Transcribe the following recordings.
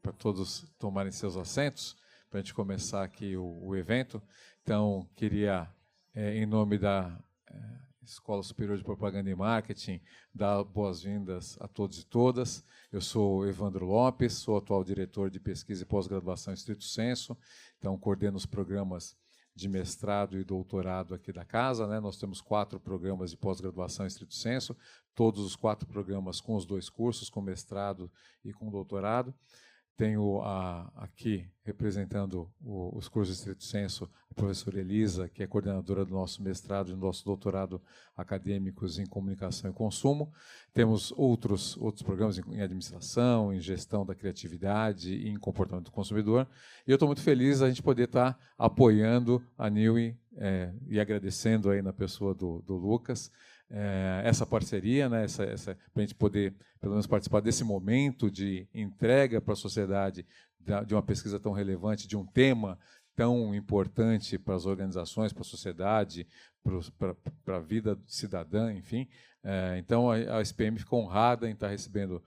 para todos tomarem seus assentos, para a gente começar aqui o evento. Então, queria, em nome da Escola Superior de Propaganda e Marketing, dar boas-vindas a todos e todas. Eu sou Evandro Lopes, sou atual diretor de pesquisa e pós-graduação em Stricto Sensu, então coordeno os programas de mestrado e doutorado aqui da casa, né? Nós temos 4 programas de pós-graduação em Stricto Sensu, todos os 4 programas com os 2 cursos, com mestrado e com doutorado. Tenho aqui, representando os cursos de Stricto Sensu, a professora Elisa, que é coordenadora do nosso mestrado e do nosso doutorado acadêmicos em comunicação e consumo. Temos outros programas em administração, em gestão da criatividade e em comportamento do consumidor. E eu estou muito feliz a gente poder estar apoiando a Neoway e agradecendo aí na pessoa do Lucas, essa parceria, né, para a gente poder, pelo menos, participar desse momento de entrega para a sociedade de uma pesquisa tão relevante, de um tema tão importante para as organizações, para a sociedade, para a vida cidadã, enfim. Então, a SPM ficou honrada em estar recebendo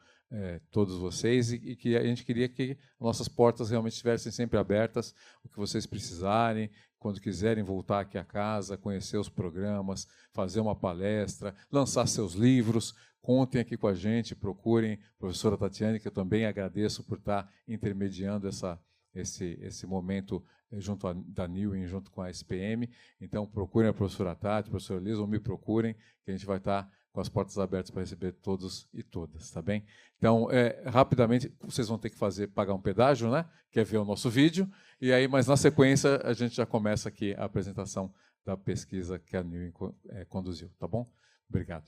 todos vocês e que a gente queria que nossas portas realmente estivessem sempre abertas, o que vocês precisarem, quando quiserem voltar aqui a casa, conhecer os programas, fazer uma palestra, lançar seus livros, contem aqui com a gente, procurem a professora Tatiane, que eu também agradeço por estar intermediando esse momento junto da Neoway, junto com a SPM. Então, procurem a professora Tati, a professora Elisa, ou me procurem, que a gente vai estar com as portas abertas para receber todos e todas, tá bem? Então, rapidamente, vocês vão ter que pagar um pedágio, né? Que é ver o nosso vídeo, e aí, mas na sequência a gente já começa aqui a apresentação da pesquisa que a Neoway conduziu, tá bom? Obrigado.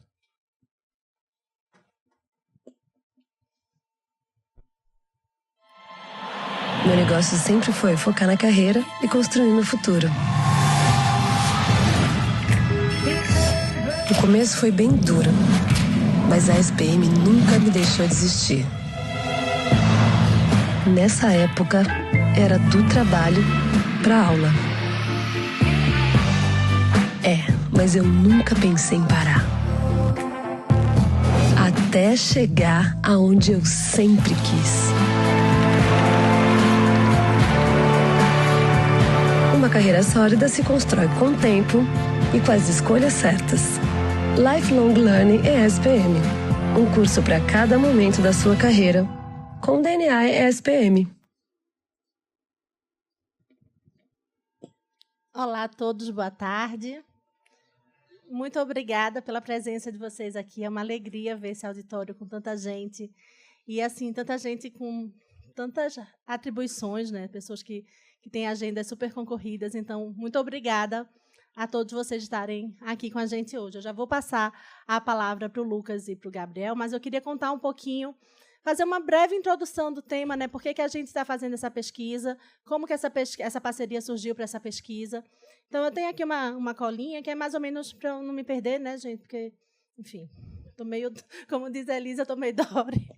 Meu negócio sempre foi focar na carreira e construir meu futuro. O começo foi bem duro, mas a SPM nunca me deixou desistir. Nessa época, era do trabalho para aula. Mas eu nunca pensei em parar. Até chegar aonde eu sempre quis. Uma carreira sólida se constrói com o tempo e com as escolhas certas. Lifelong Learning ESPM. Um curso para cada momento da sua carreira. Com DNA ESPM. Olá a todos, boa tarde. Muito obrigada pela presença de vocês aqui. É uma alegria ver esse auditório com tanta gente. E, assim, tanta gente com tantas atribuições, né? Pessoas que têm agendas super concorridas. Então, muito obrigada a todos vocês estarem aqui com a gente hoje. Eu já vou passar a palavra para o Lucas e para o Gabriel, mas eu queria contar um pouquinho, fazer uma breve introdução do tema, né? Por que a gente está fazendo essa pesquisa, como que essa parceria surgiu para essa pesquisa. Então, eu tenho aqui uma colinha, que é mais ou menos para eu não me perder, né, gente? Porque, enfim, estou meio, como diz a Elisa, estou meio Dory.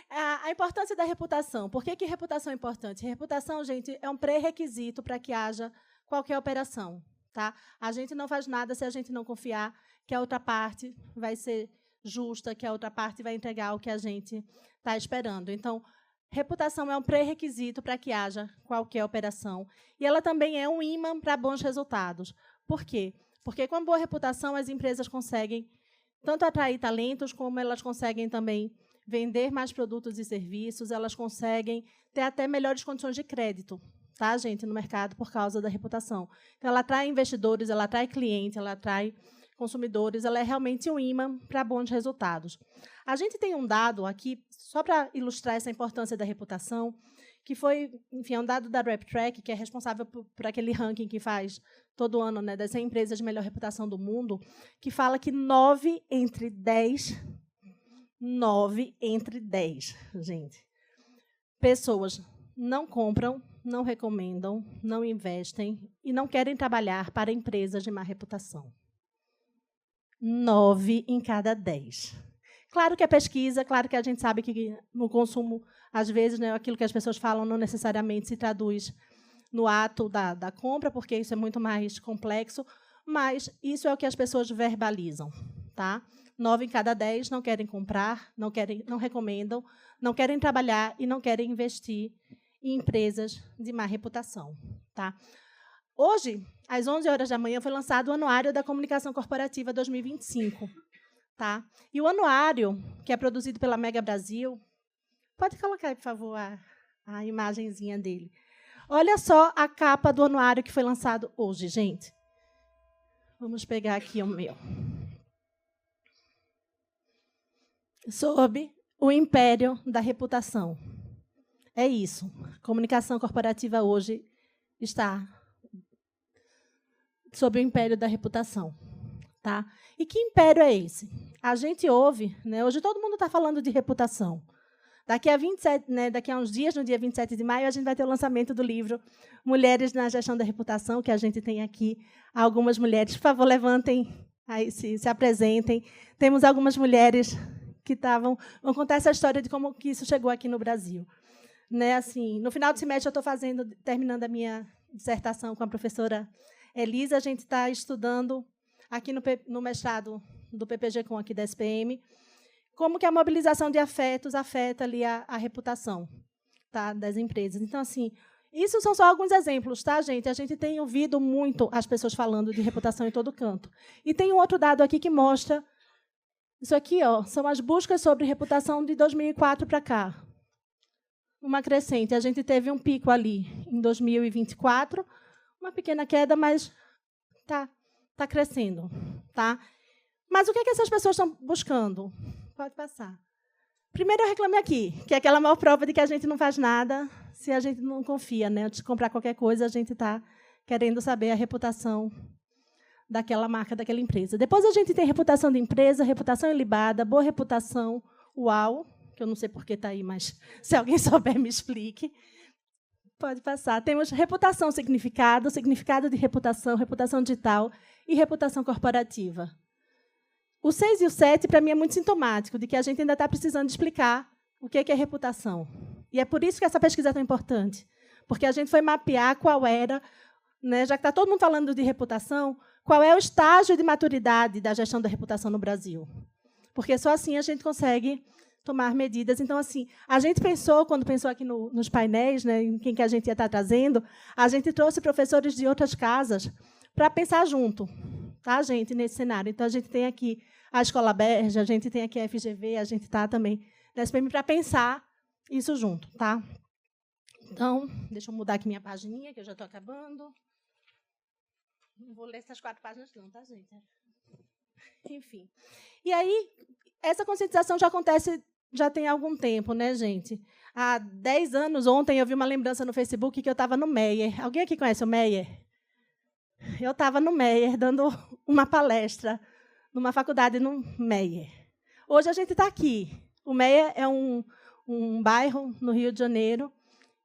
A importância da reputação. Por que reputação é importante? Reputação, gente, é um pré-requisito para que haja qualquer operação. Tá? A gente não faz nada se a gente não confiar que a outra parte vai ser justa, que a outra parte vai entregar o que a gente está esperando. Então, reputação é um pré-requisito para que haja qualquer operação. E ela também é um imã para bons resultados. Por quê? Porque com boa reputação as empresas conseguem tanto atrair talentos, como elas conseguem também vender mais produtos e serviços, elas conseguem ter até melhores condições de crédito, tá, gente, no mercado, por causa da reputação. Então, ela atrai investidores, ela atrai clientes, ela atrai consumidores, ela é realmente um imã para bons resultados. A gente tem um dado aqui, só para ilustrar essa importância da reputação, que foi, enfim, é um dado da RepTrak, que é responsável por aquele ranking que faz todo ano, né, das 100 empresas de melhor reputação do mundo, que fala que 9 entre 10, gente, pessoas não compram, não recomendam, não investem e não querem trabalhar para empresas de má reputação. 9 em cada 10. Claro que é pesquisa, claro que a gente sabe que no consumo, às vezes, né, aquilo que as pessoas falam não necessariamente se traduz no ato da compra, porque isso é muito mais complexo, mas isso é o que as pessoas verbalizam. Tá? 9 em cada 10 não querem comprar, não recomendam, não querem trabalhar e não querem investir em empresas de má reputação. Tá? Hoje, às 11 horas da manhã, foi lançado o Anuário da Comunicação Corporativa 2025. Tá? E o anuário, que é produzido pela Mega Brasil, pode colocar, por favor, a imagenzinha dele. Olha só a capa do anuário que foi lançado hoje, gente. Vamos pegar aqui o meu. Sob o império da reputação. É isso. A comunicação corporativa hoje está sob o império da reputação. Tá? E que império é esse? A gente ouve, né, hoje todo mundo está falando de reputação. Daqui a uns dias, no dia 27 de maio, a gente vai ter o lançamento do livro Mulheres na Gestão da Reputação, que a gente tem aqui algumas mulheres. Por favor, levantem, aí, se apresentem. Temos algumas mulheres que vão contar essa história de como que isso chegou aqui no Brasil. Né, assim, no final do semestre, eu estou terminando a minha dissertação com a professora Elisa. A gente está estudando aqui no mestrado do PPG-Com, aqui da SPM, como que a mobilização de afetos afeta ali a reputação, tá, das empresas. Então, assim, isso são só alguns exemplos, tá, gente? A gente tem ouvido muito as pessoas falando de reputação em todo canto. E tem um outro dado aqui que mostra isso aqui, ó, são as buscas sobre reputação de 2004 para cá. Uma crescente. A gente teve um pico ali em 2024, uma pequena queda, mas tá crescendo, tá? Mas o que essas pessoas estão buscando? Pode passar. Primeiro, eu reclamei aqui, que é aquela maior prova de que a gente não faz nada se a gente não confia, né? Antes de comprar qualquer coisa, a gente está querendo saber a reputação daquela marca, daquela empresa. Depois a gente tem reputação de empresa, reputação ilibada, boa reputação, uau, que eu não sei por que está aí, mas se alguém souber, me explique. Pode passar. Temos reputação, significado de reputação, reputação digital e reputação corporativa. O 6 e o 7, para mim, é muito sintomático de que a gente ainda está precisando explicar o que é reputação. E é por isso que essa pesquisa é tão importante, porque a gente foi mapear qual era, né, já que está todo mundo falando de reputação, qual é o estágio de maturidade da gestão da reputação no Brasil. Porque só assim a gente consegue tomar medidas. Então, assim, a gente pensou, quando pensou aqui nos painéis, né, em quem que a gente ia estar trazendo, a gente trouxe professores de outras casas para pensar junto, tá, gente, nesse cenário. Então, a gente tem aqui a Escola Berge, a gente tem aqui a FGV, a gente está também na SPM para pensar isso junto. Tá? Então, deixa eu mudar aqui minha pagininha, que eu já estou acabando. Não vou ler essas 4 páginas não, tá, gente? Enfim. E aí, essa conscientização já acontece, já tem algum tempo, né, gente? Há 10 anos, ontem, eu vi uma lembrança no Facebook que eu estava no Meyer. Alguém aqui conhece o Meyer? Eu estava no Meyer, dando uma palestra numa faculdade no Meyer. Hoje a gente está aqui. O Meyer é um bairro no Rio de Janeiro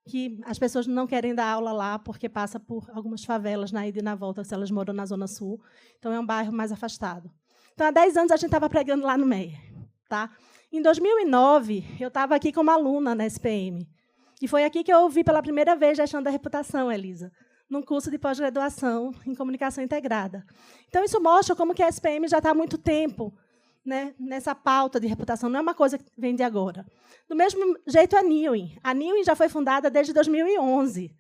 que as pessoas não querem dar aula lá porque passa por algumas favelas na ida e na volta, se elas moram na Zona Sul. Então, é um bairro mais afastado. Então, há 10 anos, a gente estava pregando lá no Meyer. Tá? Em 2009, eu estava aqui como aluna na SPM. E foi aqui que eu ouvi pela primeira vez gestão da reputação, Elisa, num curso de pós-graduação em comunicação integrada. Então, isso mostra como que a SPM já está há muito tempo, né, nessa pauta de reputação. Não é uma coisa que vem de agora. Do mesmo jeito, a Newin. A Newin já foi fundada desde 2011.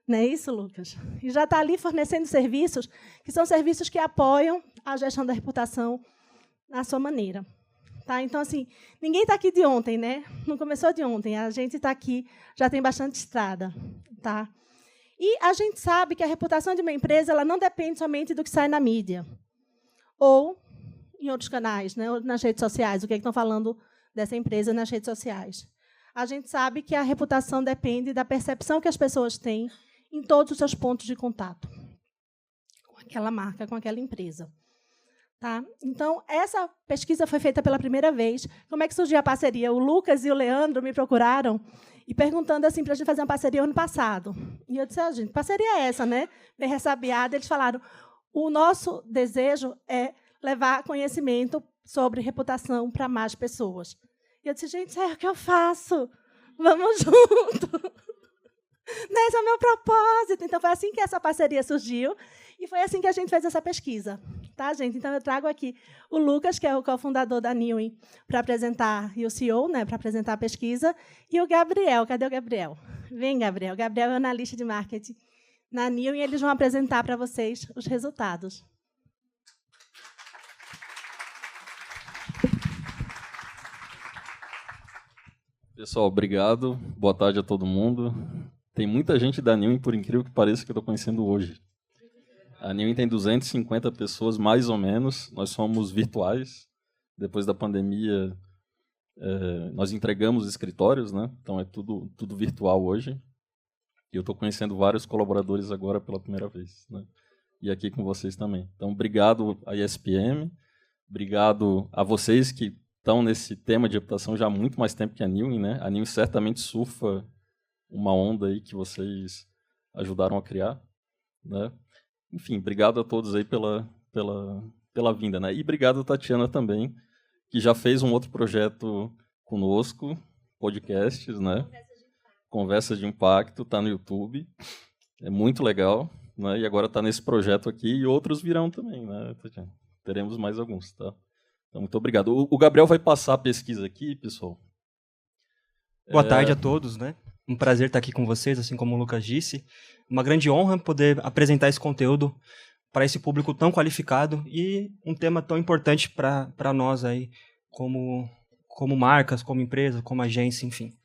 Não é isso, Lucas? E já está ali fornecendo serviços que são serviços que apoiam a gestão da reputação à sua maneira. Tá? Então, assim, ninguém está aqui de ontem, né? Não começou de ontem. A gente está aqui, já tem bastante estrada. Tá? E a gente sabe que a reputação de uma empresa ela não depende somente do que sai na mídia ou em outros canais, né, ou nas redes sociais, o que estão falando dessa empresa nas redes sociais. A gente sabe que a reputação depende da percepção que as pessoas têm em todos os seus pontos de contato com aquela marca, com aquela empresa. Tá? Então, essa pesquisa foi feita pela primeira vez. Como é que surgiu a parceria? O Lucas e o Leandro me procuraram e perguntando assim para a gente fazer uma parceria ano passado. E eu disse, gente, parceria é essa, né? Bem ressabiada. Eles falaram, o nosso desejo é levar conhecimento sobre reputação para mais pessoas. E eu disse, gente, é o que eu faço. Vamos junto. Esse é o meu propósito. Então, foi assim que essa parceria surgiu e foi assim que a gente fez essa pesquisa. tá, gente? Então, eu trago aqui o Lucas, que é o cofundador da Newin, para apresentar, e o CEO, né, para apresentar a pesquisa, e o Gabriel. Cadê o Gabriel? Vem, Gabriel. Gabriel é analista de marketing na Newin, e eles vão apresentar para vocês os resultados. Pessoal, obrigado. Boa tarde a todo mundo. Tem muita gente da Newin, por incrível que pareça, que eu estou conhecendo hoje. A Newin tem 250 pessoas, mais ou menos. Nós somos virtuais. Depois da pandemia, nós entregamos escritórios, né? Então é tudo virtual hoje. E eu estou conhecendo vários colaboradores agora pela primeira vez, né? E aqui com vocês também. Então, obrigado à ESPM. Obrigado a vocês que estão nesse tema de reputação já há muito mais tempo que a Newin, né? A Newin certamente surfa uma onda aí que vocês ajudaram a criar, né? Enfim, obrigado a todos aí pela vinda, né? E obrigado a Tatiana também, que já fez um outro projeto conosco, podcasts, né? Conversas de Impacto, está no YouTube, é muito legal, né? E agora está nesse projeto aqui e outros virão também, né, Tatiana? Teremos mais alguns, tá? Então, muito obrigado. O Gabriel vai passar a pesquisa aqui, pessoal. Boa tarde a todos, né? Um prazer estar aqui com vocês, assim como o Lucas disse. Uma grande honra poder apresentar esse conteúdo para esse público tão qualificado e um tema tão importante para nós aí, como marcas, como empresa, como agência, enfim.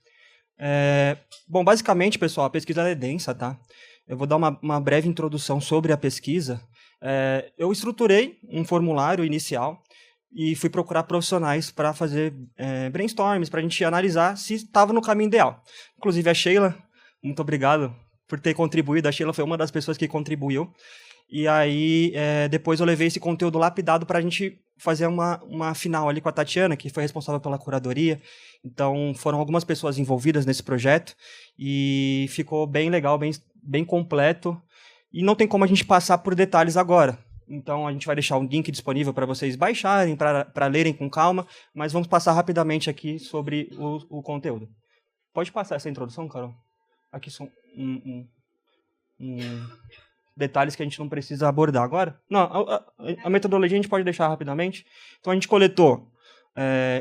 Bom, basicamente, pessoal, a pesquisa é densa, tá? Eu vou dar uma breve introdução sobre a pesquisa. Eu estruturei um formulário inicial e fui procurar profissionais para fazer brainstorms, para a gente analisar se estava no caminho ideal. Inclusive a Sheila, muito obrigado por ter contribuído. A Sheila foi uma das pessoas que contribuiu. E aí, depois eu levei esse conteúdo lapidado para a gente fazer uma final ali com a Tatiana, que foi responsável pela curadoria. Então, foram algumas pessoas envolvidas nesse projeto e ficou bem legal, bem completo. E não tem como a gente passar por detalhes agora. Então, a gente vai deixar um link disponível para vocês baixarem, para lerem com calma, mas vamos passar rapidamente aqui sobre o conteúdo. Pode passar essa introdução, Carol? Aqui são detalhes que a gente não precisa abordar agora. Não, a metodologia a gente pode deixar rapidamente. Então, a gente coletou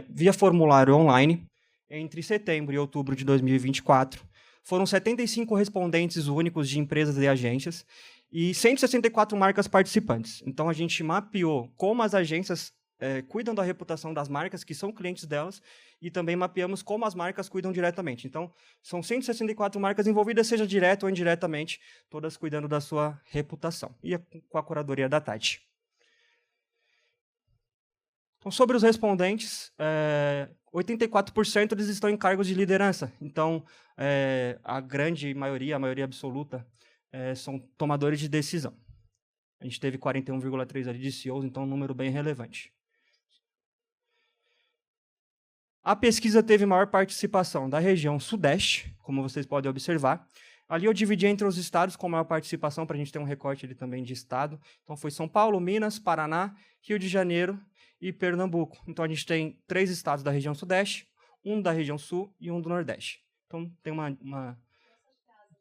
via formulário online entre setembro e outubro de 2024. Foram 75 respondentes únicos de empresas e agências e 164 marcas participantes. Então, a gente mapeou como as agências cuidam da reputação das marcas que são clientes delas e também mapeamos como as marcas cuidam diretamente. Então, são 164 marcas envolvidas, seja direto ou indiretamente, todas cuidando da sua reputação. E com a curadoria da Tati. Então, sobre os respondentes, 84% eles estão em cargos de liderança. Então, a grande maioria, a maioria absoluta, são tomadores de decisão. A gente teve 41,3% ali de CEOs, então um número bem relevante. A pesquisa teve maior participação da região Sudeste, como vocês podem observar. Ali eu dividi entre os estados com maior participação, para a gente ter um recorte ali também de estado. Então, foi São Paulo, Minas, Paraná, Rio de Janeiro e Pernambuco. Então, a gente tem 3 estados da região Sudeste, um da região Sul e um do Nordeste. Então, tem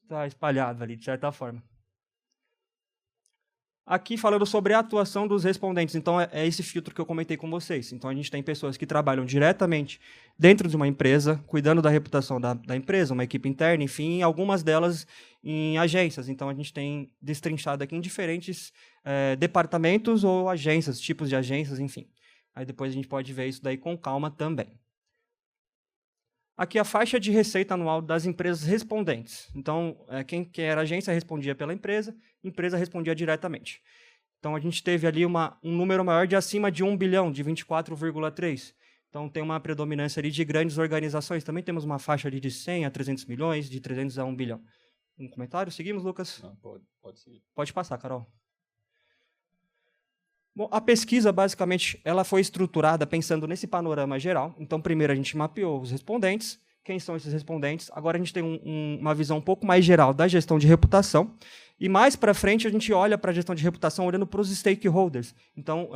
está espalhado ali, de certa forma. Aqui falando sobre a atuação dos respondentes. Então, é esse filtro que eu comentei com vocês. Então, a gente tem pessoas que trabalham diretamente dentro de uma empresa, cuidando da reputação da empresa, uma equipe interna, enfim, algumas delas em agências. Então, a gente tem destrinchado aqui em diferentes departamentos ou agências, tipos de agências, enfim. Aí depois a gente pode ver isso daí com calma também. Aqui a faixa de receita anual das empresas respondentes. Então, quem era agência respondia pela empresa, a empresa respondia diretamente. Então, a gente teve ali um número maior de acima de 1 bilhão, de 24,3. Então, tem uma predominância ali de grandes organizações. Também temos uma faixa ali de 100 a 300 milhões, de 300 a 1 bilhão. Um comentário? Seguimos, Lucas? Não, pode seguir. Pode passar, Carol. Bom, a pesquisa, basicamente, ela foi estruturada pensando nesse panorama geral. Então, primeiro a gente mapeou os respondentes. Quem são esses respondentes? Agora a gente tem uma visão um pouco mais geral da gestão de reputação. E mais para frente a gente olha para a gestão de reputação olhando para os stakeholders. Então,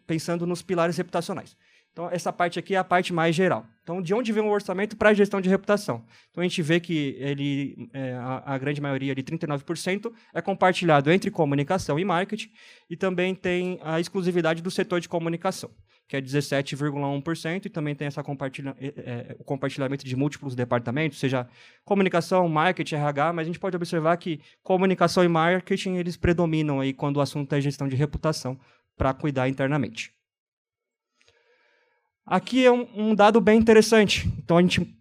pensando nos pilares reputacionais. Então, essa parte aqui é a parte mais geral. Então, de onde vem o orçamento para a gestão de reputação? Então, a gente vê que a grande maioria, de 39%, é compartilhado entre comunicação e marketing, e também tem a exclusividade do setor de comunicação, que é 17,1%, e também tem o compartilhamento de múltiplos departamentos, seja comunicação, marketing, RH, mas a gente pode observar que comunicação e marketing eles predominam aí quando o assunto é gestão de reputação para cuidar internamente. Aqui é um dado bem interessante. Então, a gente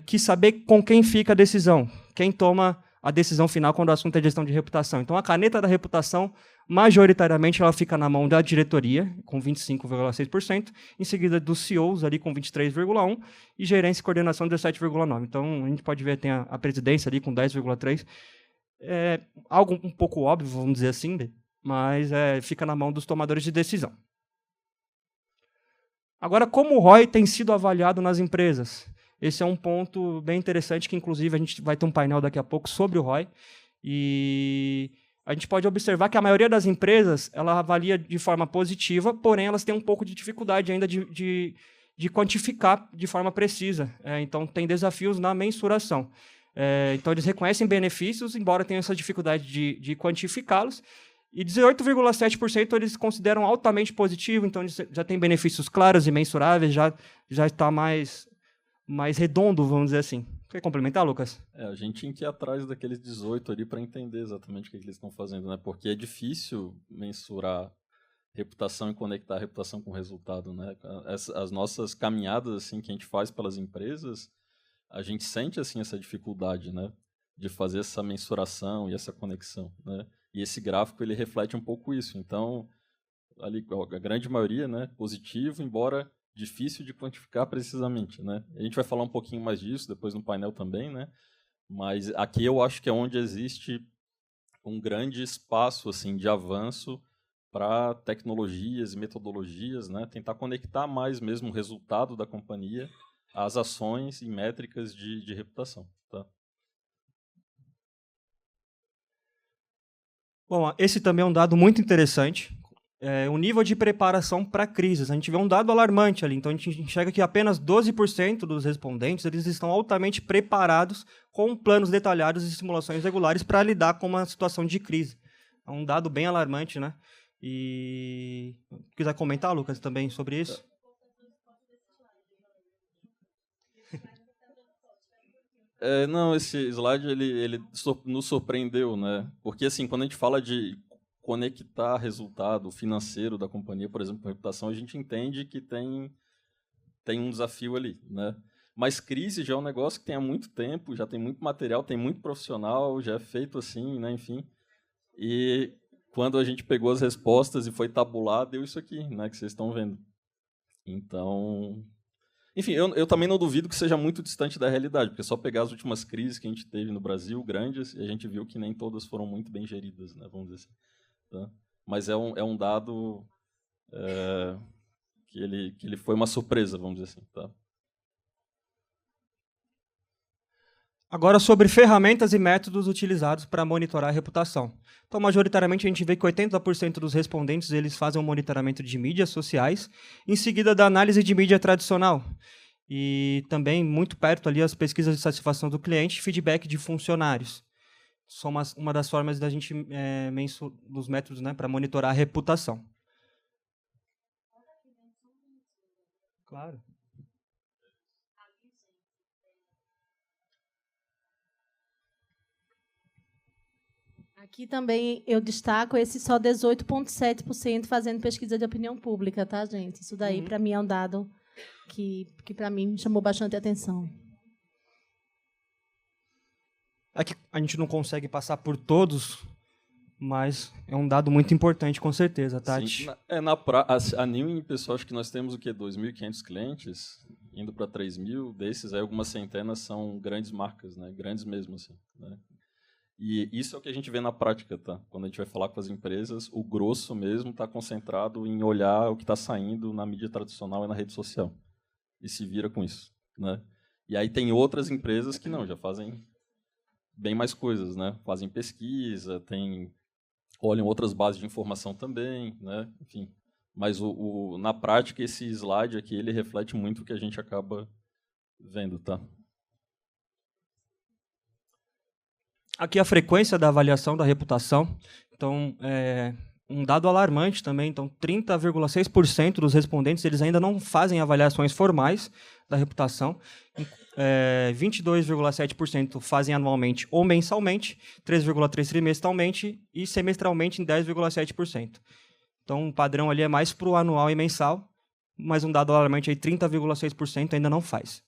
quis saber com quem fica a decisão, quem toma a decisão final quando o assunto é gestão de reputação. Então, a caneta da reputação, majoritariamente, ela fica na mão da diretoria, com 25,6%, em seguida dos CEOs, ali com 23,1%, e gerência e coordenação, 17,9%. Então, a gente pode ver, tem a presidência ali com 10,3%. É algo um pouco óbvio, vamos dizer assim, mas fica na mão dos tomadores de decisão. Agora, como o ROI tem sido avaliado nas empresas? Esse é um ponto bem interessante, que inclusive a gente vai ter um painel daqui a pouco sobre o ROI. E a gente pode observar que a maioria das empresas ela avalia de forma positiva, porém elas têm um pouco de dificuldade ainda de quantificar de forma precisa. Então, tem desafios na mensuração. Então, eles reconhecem benefícios, embora tenham essa dificuldade de quantificá-los. E 18,7% eles consideram altamente positivo, então eles já têm benefícios claros e mensuráveis, já está mais redondo, vamos dizer assim. Quer complementar, Lucas? A gente tinha que ir atrás daqueles 18 ali para entender exatamente o que eles estão fazendo, né? Porque é difícil mensurar reputação e conectar a reputação com o resultado, né? As nossas caminhadas assim que a gente faz pelas empresas, a gente sente assim essa dificuldade, né? De fazer essa mensuração e essa conexão, né? E esse gráfico ele reflete um pouco isso. Então, ali, a grande maioria, né, positivo, embora difícil de quantificar precisamente, né? A gente vai falar um pouquinho mais disso depois no painel também, né? Mas aqui eu acho que é onde existe um grande espaço assim de avanço para tecnologias e metodologias, né? Tentar conectar mais mesmo o resultado da companhia às ações e métricas de reputação, tá? Bom, esse também é um dado muito interessante. O nível de preparação para crises. A gente vê um dado alarmante ali. Então, a gente enxerga que apenas 12% dos respondentes eles estão altamente preparados com planos detalhados e simulações regulares para lidar com uma situação de crise. É um dado bem alarmante, né? E quiser comentar, Lucas, também sobre isso? Não, esse slide ele nos surpreendeu, né? Porque assim, quando a gente fala de conectar resultado financeiro da companhia, por exemplo, com reputação, a gente entende que tem um desafio ali, né? Mas crise já é um negócio que tem há muito tempo, já tem muito material, tem muito profissional, já é feito assim, né? Enfim. E quando a gente pegou as respostas e foi tabular, deu isso aqui, né? Que vocês estão vendo. Então, enfim, eu também não duvido que seja muito distante da realidade, porque é só pegar as últimas crises que a gente teve no Brasil, grandes, e a gente viu que nem todas foram muito bem geridas, né? Vamos dizer assim. Tá? Mas é um dado que ele foi uma surpresa, vamos dizer assim. Tá? Agora, sobre ferramentas e métodos utilizados para monitorar a reputação. Então, majoritariamente, a gente vê que 80% dos respondentes eles fazem um monitoramento de mídias sociais, em seguida da análise de mídia tradicional. E também, muito perto ali, as pesquisas de satisfação do cliente e feedback de funcionários. São uma das formas da gente dos métodos, né, para monitorar a reputação. Claro. Aqui também eu destaco esse só 18,7% fazendo pesquisa de opinião pública, tá, gente? Isso daí, para mim, é um dado que para mim, chamou bastante atenção. Aqui a gente não consegue passar por todos, mas é um dado muito importante, com certeza, Tati. Sim, a New, pessoal, acho que nós temos o quê? 2.500 clientes, indo para 3.000. Desses, aí, algumas centenas são grandes marcas, né? Grandes mesmo, assim, né? E isso é o que a gente vê na prática, tá? Quando a gente vai falar com as empresas, o grosso mesmo está concentrado em olhar o que está saindo na mídia tradicional e na rede social. E se vira com isso, né? E aí tem outras empresas que não, já fazem bem mais coisas, né? Fazem pesquisa, olham outras bases de informação também, né? Enfim, Mas na prática, esse slide aqui ele reflete muito o que a gente acaba vendo, tá? Aqui a frequência da avaliação da reputação. Então, um dado alarmante também. Então, 30,6% dos respondentes eles ainda não fazem avaliações formais da reputação. 22,7% fazem anualmente ou mensalmente, 3,3% trimestralmente e semestralmente em 10,7%. Então, o padrão ali é mais para o anual e mensal, mas um dado alarmante aí, 30,6% ainda não faz.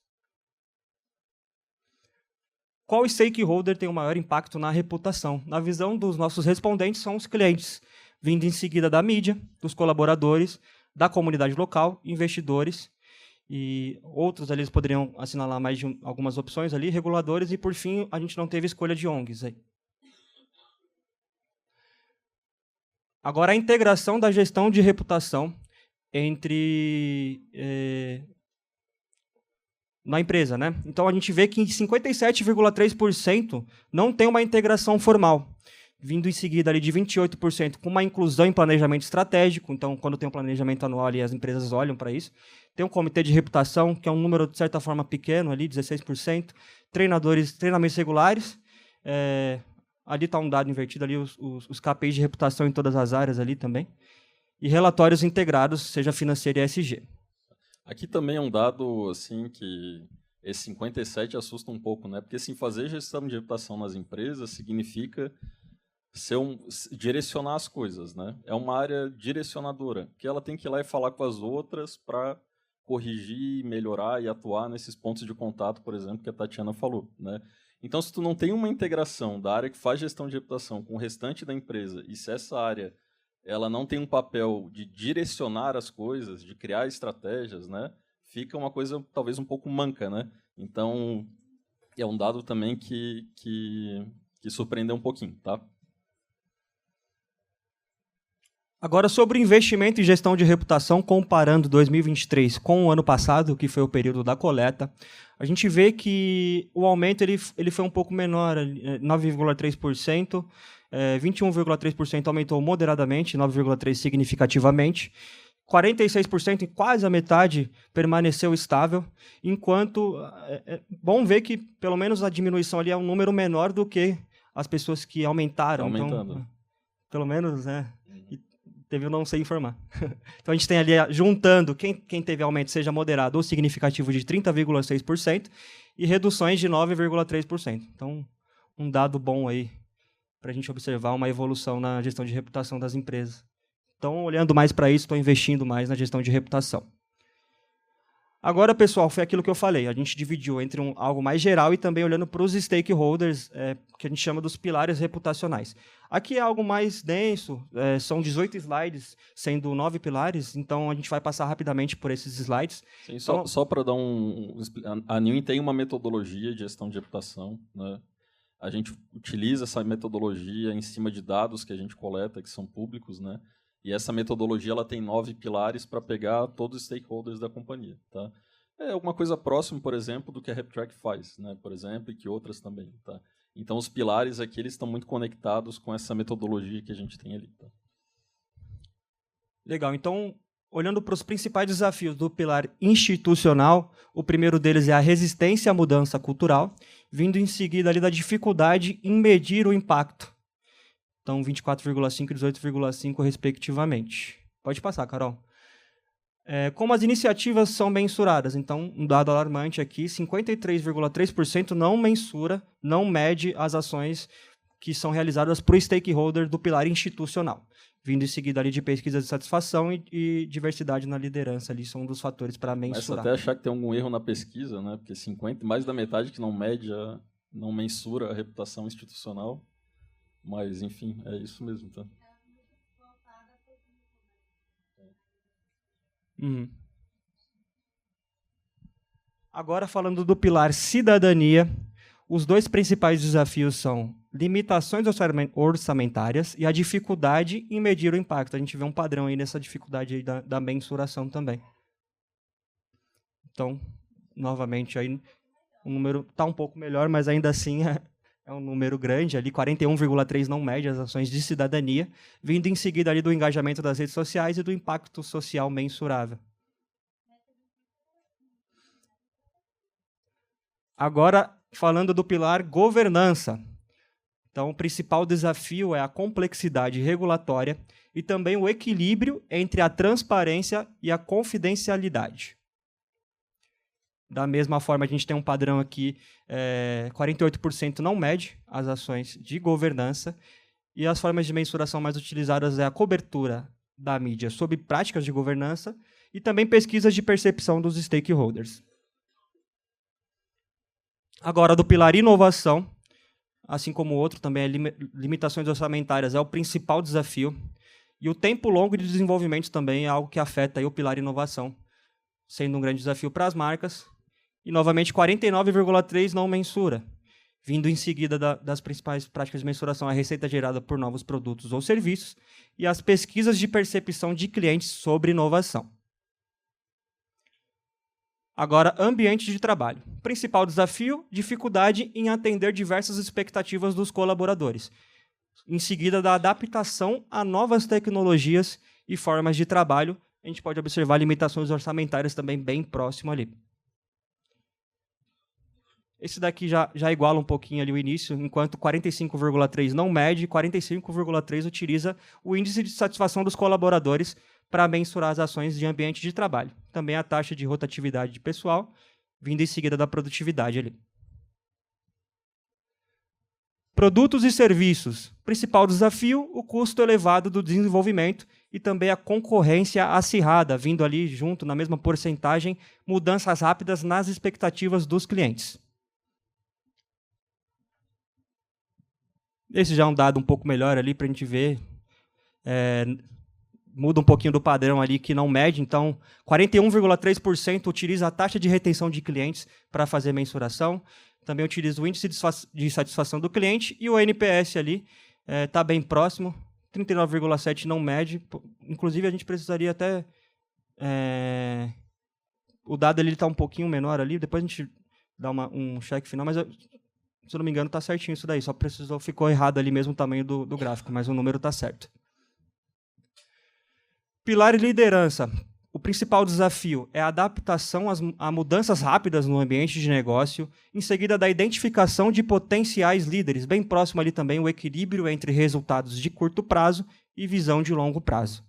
Qual stakeholder tem o maior impacto na reputação? Na visão dos nossos respondentes, são os clientes, vindo em seguida da mídia, dos colaboradores, da comunidade local, investidores, e outros ali eles poderiam assinalar mais de algumas opções ali, reguladores, e por fim a gente não teve escolha de ONGs aí. Agora a integração da gestão de reputação entre na empresa, né? Então a gente vê que 57,3% não tem uma integração formal, vindo em seguida ali de 28% com uma inclusão em planejamento estratégico. Então, quando tem um planejamento anual ali, as empresas olham para isso. Tem um comitê de reputação, que é um número, de certa forma, pequeno, ali, 16%. Treinamentos regulares. Ali está um dado invertido, ali os KPIs de reputação em todas as áreas ali também. E relatórios integrados, seja financeiro e ESG. Aqui também é um dado assim que esse 57 assusta um pouco, né? Porque assim, fazer gestão de reputação nas empresas significa direcionar as coisas, né? É uma área direcionadora, que ela tem que ir lá e falar com as outras para corrigir, melhorar e atuar nesses pontos de contato, por exemplo, que a Tatiana falou, né? Então, se tu não tem uma integração da área que faz gestão de reputação com o restante da empresa, e se essa área ela não tem um papel de direcionar as coisas, de criar estratégias, né? Fica uma coisa talvez um pouco manca, né? Então, é um dado também que surpreendeu um pouquinho, tá? Agora, sobre investimento em gestão de reputação, comparando 2023 com o ano passado, que foi o período da coleta, a gente vê que o aumento ele foi um pouco menor, 9,3%, 21,3% aumentou moderadamente, 9,3% significativamente, 46%, quase a metade, permaneceu estável, enquanto bom ver que pelo menos a diminuição ali é um número menor do que as pessoas que aumentaram. Tá aumentando. Então, pelo menos, né? Teve o não sei informar. Então, a gente tem ali, juntando, quem teve aumento seja moderado ou significativo de 30,6% e reduções de 9,3%. Então, um dado bom aí para a gente observar uma evolução na gestão de reputação das empresas. Então, olhando mais para isso, estou investindo mais na gestão de reputação. Agora, pessoal, foi aquilo que eu falei. A gente dividiu entre algo mais geral e também olhando para os stakeholders, que a gente chama dos pilares reputacionais. Aqui é algo mais denso, são 18 slides, sendo 9 pilares, então a gente vai passar rapidamente por esses slides. Sim, só para dar a NIM tem uma metodologia de gestão de reputação, né? A gente utiliza essa metodologia em cima de dados que a gente coleta, que são públicos, né? E essa metodologia ela tem 9 pilares para pegar todos os stakeholders da companhia. Tá? É alguma coisa próxima, por exemplo, do que a RepTrack faz, né? Por exemplo, e que outras também. Tá? Então, os pilares aqui eles estão muito conectados com essa metodologia que a gente tem ali. Tá? Legal. Então, olhando para os principais desafios do pilar institucional, o primeiro deles é a resistência à mudança cultural, vindo em seguida ali da dificuldade em medir o impacto. Então, 24,5% e 18,5%, respectivamente. Pode passar, Carol. Como as iniciativas são mensuradas? Então, um dado alarmante aqui, 53,3% não mensura, não mede as ações que são realizadas por stakeholder do pilar institucional. Vindo em seguida ali de pesquisa de satisfação e diversidade na liderança. Ali são um dos fatores para mensurar. Mas até achar que tem algum erro na pesquisa, né? Porque mais da metade que não mede, não mensura a reputação institucional. Mas, enfim, é isso mesmo, tá? Agora, falando do pilar cidadania, os dois principais desafios são limitações orçamentárias e a dificuldade em medir o impacto. A gente vê um padrão aí nessa dificuldade aí da mensuração também. Então, novamente, aí, o número está um pouco melhor, mas ainda assim É um número grande, ali 41,3% não mede as ações de cidadania, vindo em seguida ali do engajamento das redes sociais e do impacto social mensurável. Agora, falando do pilar governança. Então, o principal desafio é a complexidade regulatória e também o equilíbrio entre a transparência e a confidencialidade. Da mesma forma, a gente tem um padrão aqui, 48% não mede as ações de governança, e as formas de mensuração mais utilizadas é a cobertura da mídia sobre práticas de governança e também pesquisas de percepção dos stakeholders. Agora, do pilar inovação, assim como o outro também, limitações orçamentárias é o principal desafio, e o tempo longo de desenvolvimento também é algo que afeta aí o pilar inovação, sendo um grande desafio para as marcas. E, novamente, 49,3% não mensura, vindo em seguida das principais práticas de mensuração a receita gerada por novos produtos ou serviços e as pesquisas de percepção de clientes sobre inovação. Agora, ambiente de trabalho. Principal desafio, dificuldade em atender diversas expectativas dos colaboradores. Em seguida, da adaptação a novas tecnologias e formas de trabalho, a gente pode observar limitações orçamentárias também bem próximo ali. Esse daqui já iguala um pouquinho ali o início, enquanto 45,3% não mede, 45,3% utiliza o índice de satisfação dos colaboradores para mensurar as ações de ambiente de trabalho. Também a taxa de rotatividade de pessoal, vindo em seguida da produtividade ali. Produtos e serviços. Principal desafio, o custo elevado do desenvolvimento e também a concorrência acirrada, vindo ali junto, na mesma porcentagem, mudanças rápidas nas expectativas dos clientes. Esse já é um dado um pouco melhor ali para a gente ver. Muda um pouquinho do padrão ali que não mede. Então, 41,3% utiliza a taxa de retenção de clientes para fazer mensuração. Também utiliza o índice de satisfação do cliente e o NPS ali está bem próximo. 39,7% não mede. Inclusive, a gente precisaria até... o dado está um pouquinho menor ali. Depois a gente dá um check final, mas... se eu não me engano, está certinho isso daí. Só ficou errado ali mesmo o tamanho do gráfico, mas o número está certo. Pilar liderança. O principal desafio é a adaptação a mudanças rápidas no ambiente de negócio, em seguida da identificação de potenciais líderes, bem próximo ali também o equilíbrio entre resultados de curto prazo e visão de longo prazo.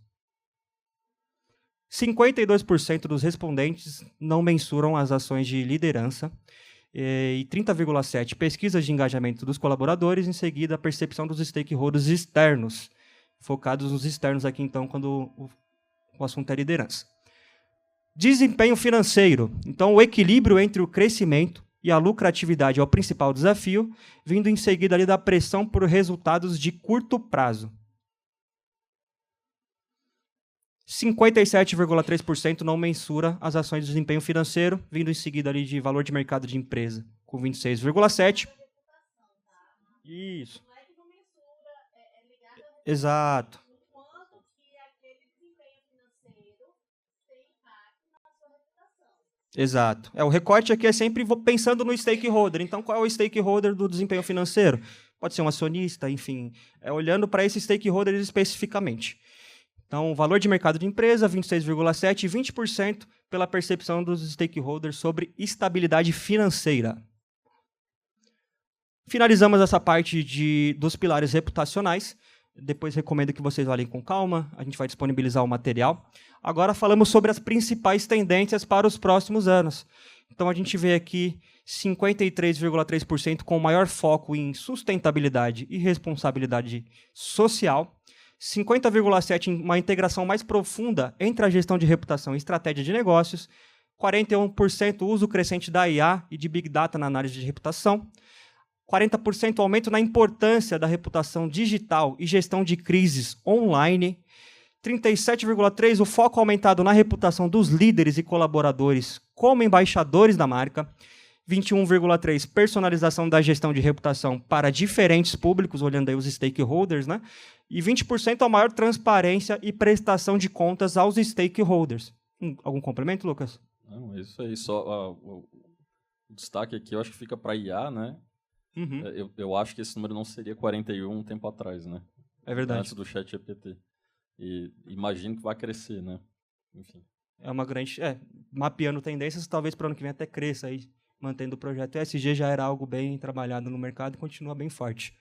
52% dos respondentes não mensuram as ações de liderança, e 30,7% pesquisas de engajamento dos colaboradores, em seguida a percepção dos stakeholders externos, focados nos externos aqui então, quando o assunto é liderança. Desempenho financeiro. Então, o equilíbrio entre o crescimento e a lucratividade é o principal desafio, vindo em seguida ali da pressão por resultados de curto prazo. 57,3% não mensura as ações de desempenho financeiro, vindo em seguida ali de valor de mercado de empresa, com 26,7%. Isso. Exato. Exato. O recorte aqui é sempre pensando no stakeholder. Então, qual é o stakeholder do desempenho financeiro? Pode ser um acionista, enfim, olhando para esse stakeholder especificamente. Então, o valor de mercado de empresa, 26,7% e 20% pela percepção dos stakeholders sobre estabilidade financeira. Finalizamos essa parte dos pilares reputacionais. Depois recomendo que vocês olhem com calma. A gente vai disponibilizar o material. Agora falamos sobre as principais tendências para os próximos anos. Então, a gente vê aqui 53,3% com maior foco em sustentabilidade e responsabilidade social. 50,7% em uma integração mais profunda entre a gestão de reputação e estratégia de negócios, 41% uso crescente da IA e de Big Data na análise de reputação, 40% aumento na importância da reputação digital e gestão de crises online, 37,3% o foco aumentado na reputação dos líderes e colaboradores como embaixadores da marca, 21,3% personalização da gestão de reputação para diferentes públicos, olhando aí os stakeholders, né? E 20% a maior transparência e prestação de contas aos stakeholders. Algum complemento, Lucas? Não, é isso aí. Só o destaque aqui, eu acho que fica para IA, né? Uhum. Eu acho que esse número não seria 41 um tempo atrás, né? É verdade. Antes do ChatGPT. E imagino que vai crescer, né? Enfim. É uma grande... mapeando tendências, talvez para o ano que vem até cresça aí, mantendo o projeto. O ESG já era algo bem trabalhado no mercado e continua bem forte.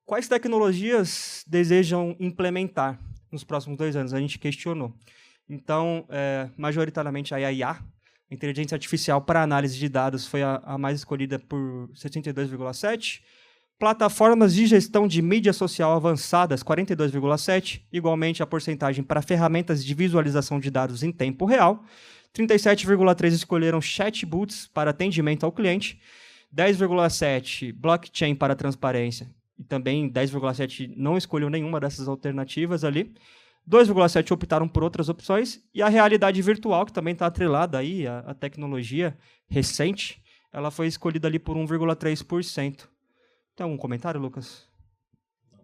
Quais tecnologias desejam implementar nos próximos 2 anos? A gente questionou. Então, majoritariamente a IA, a inteligência artificial para análise de dados, foi a mais escolhida por 62,7%. Plataformas de gestão de mídia social avançadas, 42,7%. Igualmente, a porcentagem para ferramentas de visualização de dados em tempo real. 37,3% escolheram chatbots para atendimento ao cliente. 10,7% blockchain para transparência. E também 10,7% não escolheu nenhuma dessas alternativas ali. 2,7% optaram por outras opções. E a realidade virtual, que também está atrelada aí à tecnologia recente, ela foi escolhida ali por 1,3%. Tem algum comentário, Lucas?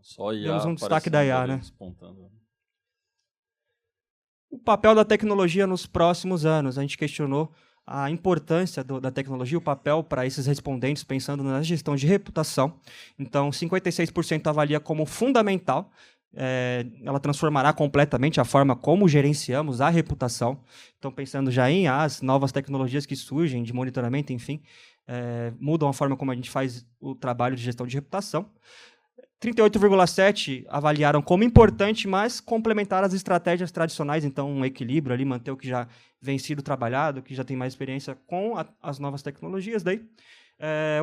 Só IA. Temos um destaque da IA, né? Espontâneo. O papel da tecnologia nos próximos anos. A gente questionou a importância da tecnologia, o papel para esses respondentes, pensando na gestão de reputação. Então, 56% avalia como fundamental. Ela transformará completamente a forma como gerenciamos a reputação. Então, pensando já em as novas tecnologias que surgem, de monitoramento, enfim, mudam a forma como a gente faz o trabalho de gestão de reputação. 38,7% avaliaram como importante, mas complementar as estratégias tradicionais, então um equilíbrio ali, manter o que já vem sido trabalhado, que já tem mais experiência com as novas tecnologias. Daí.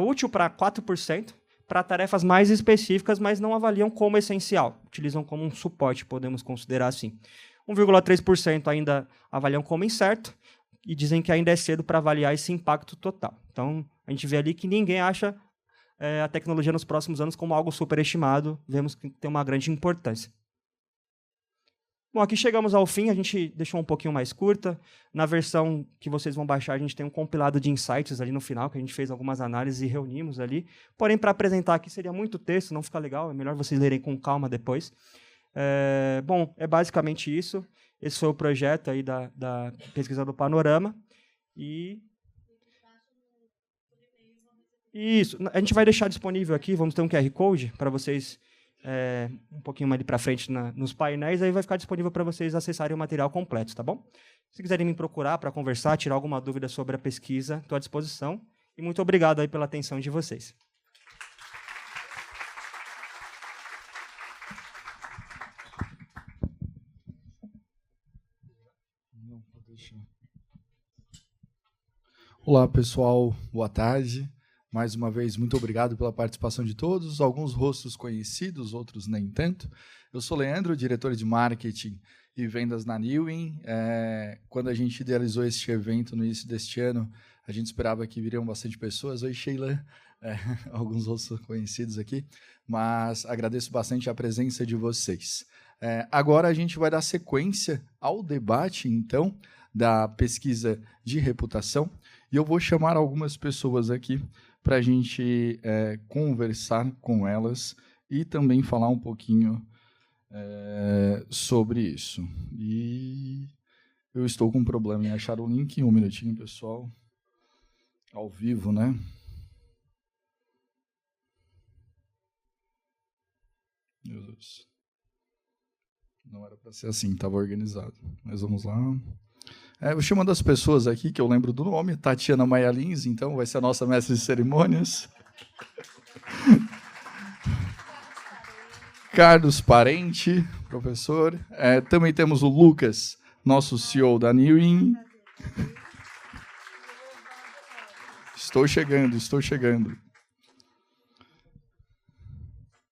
Útil para 4%, para tarefas mais específicas, mas não avaliam como essencial, utilizam como um suporte, podemos considerar assim. 1,3% ainda avaliam como incerto, e dizem que ainda é cedo para avaliar esse impacto total. Então, a gente vê ali que ninguém acha a tecnologia nos próximos anos como algo superestimado, vemos que tem uma grande importância. Bom, aqui chegamos ao fim, a gente deixou um pouquinho mais curta. Na versão que vocês vão baixar, a gente tem um compilado de insights ali no final, que a gente fez algumas análises e reunimos ali. Porém, para apresentar aqui seria muito texto, não fica legal, é melhor vocês lerem com calma depois. Bom, é basicamente isso. Esse foi o projeto aí da pesquisa do Panorama. E isso, a gente vai deixar disponível aqui, vamos ter um QR Code para vocês, um pouquinho mais ali para frente nos painéis, aí vai ficar disponível para vocês acessarem o material completo, tá bom? Se quiserem me procurar para conversar, tirar alguma dúvida sobre a pesquisa, estou à disposição. E muito obrigado aí pela atenção de vocês. Olá, pessoal. Boa tarde. Mais uma vez, muito obrigado pela participação de todos. Alguns rostos conhecidos, outros nem tanto. Eu sou Leandro, diretor de marketing e vendas na Newin. Quando a gente idealizou este evento no início deste ano, a gente esperava que viriam bastante pessoas. Oi, Sheila. Alguns rostos conhecidos aqui. Mas agradeço bastante a presença de vocês. Agora a gente vai dar sequência ao debate, então, da pesquisa de reputação. E eu vou chamar algumas pessoas aqui para a gente conversar com elas e também falar um pouquinho sobre isso. E eu estou com um problema em achar o link. Um minutinho, pessoal. Ao vivo, né? Meu Deus. Não era para ser assim, estava organizado. Mas vamos lá. Eu chamo uma das pessoas aqui que eu lembro do nome, Tatiana Maia Lins, então vai ser a nossa mestre de cerimônias. Carlos Parente, professor. Também temos o Lucas, nosso CEO da Newin. Estou chegando.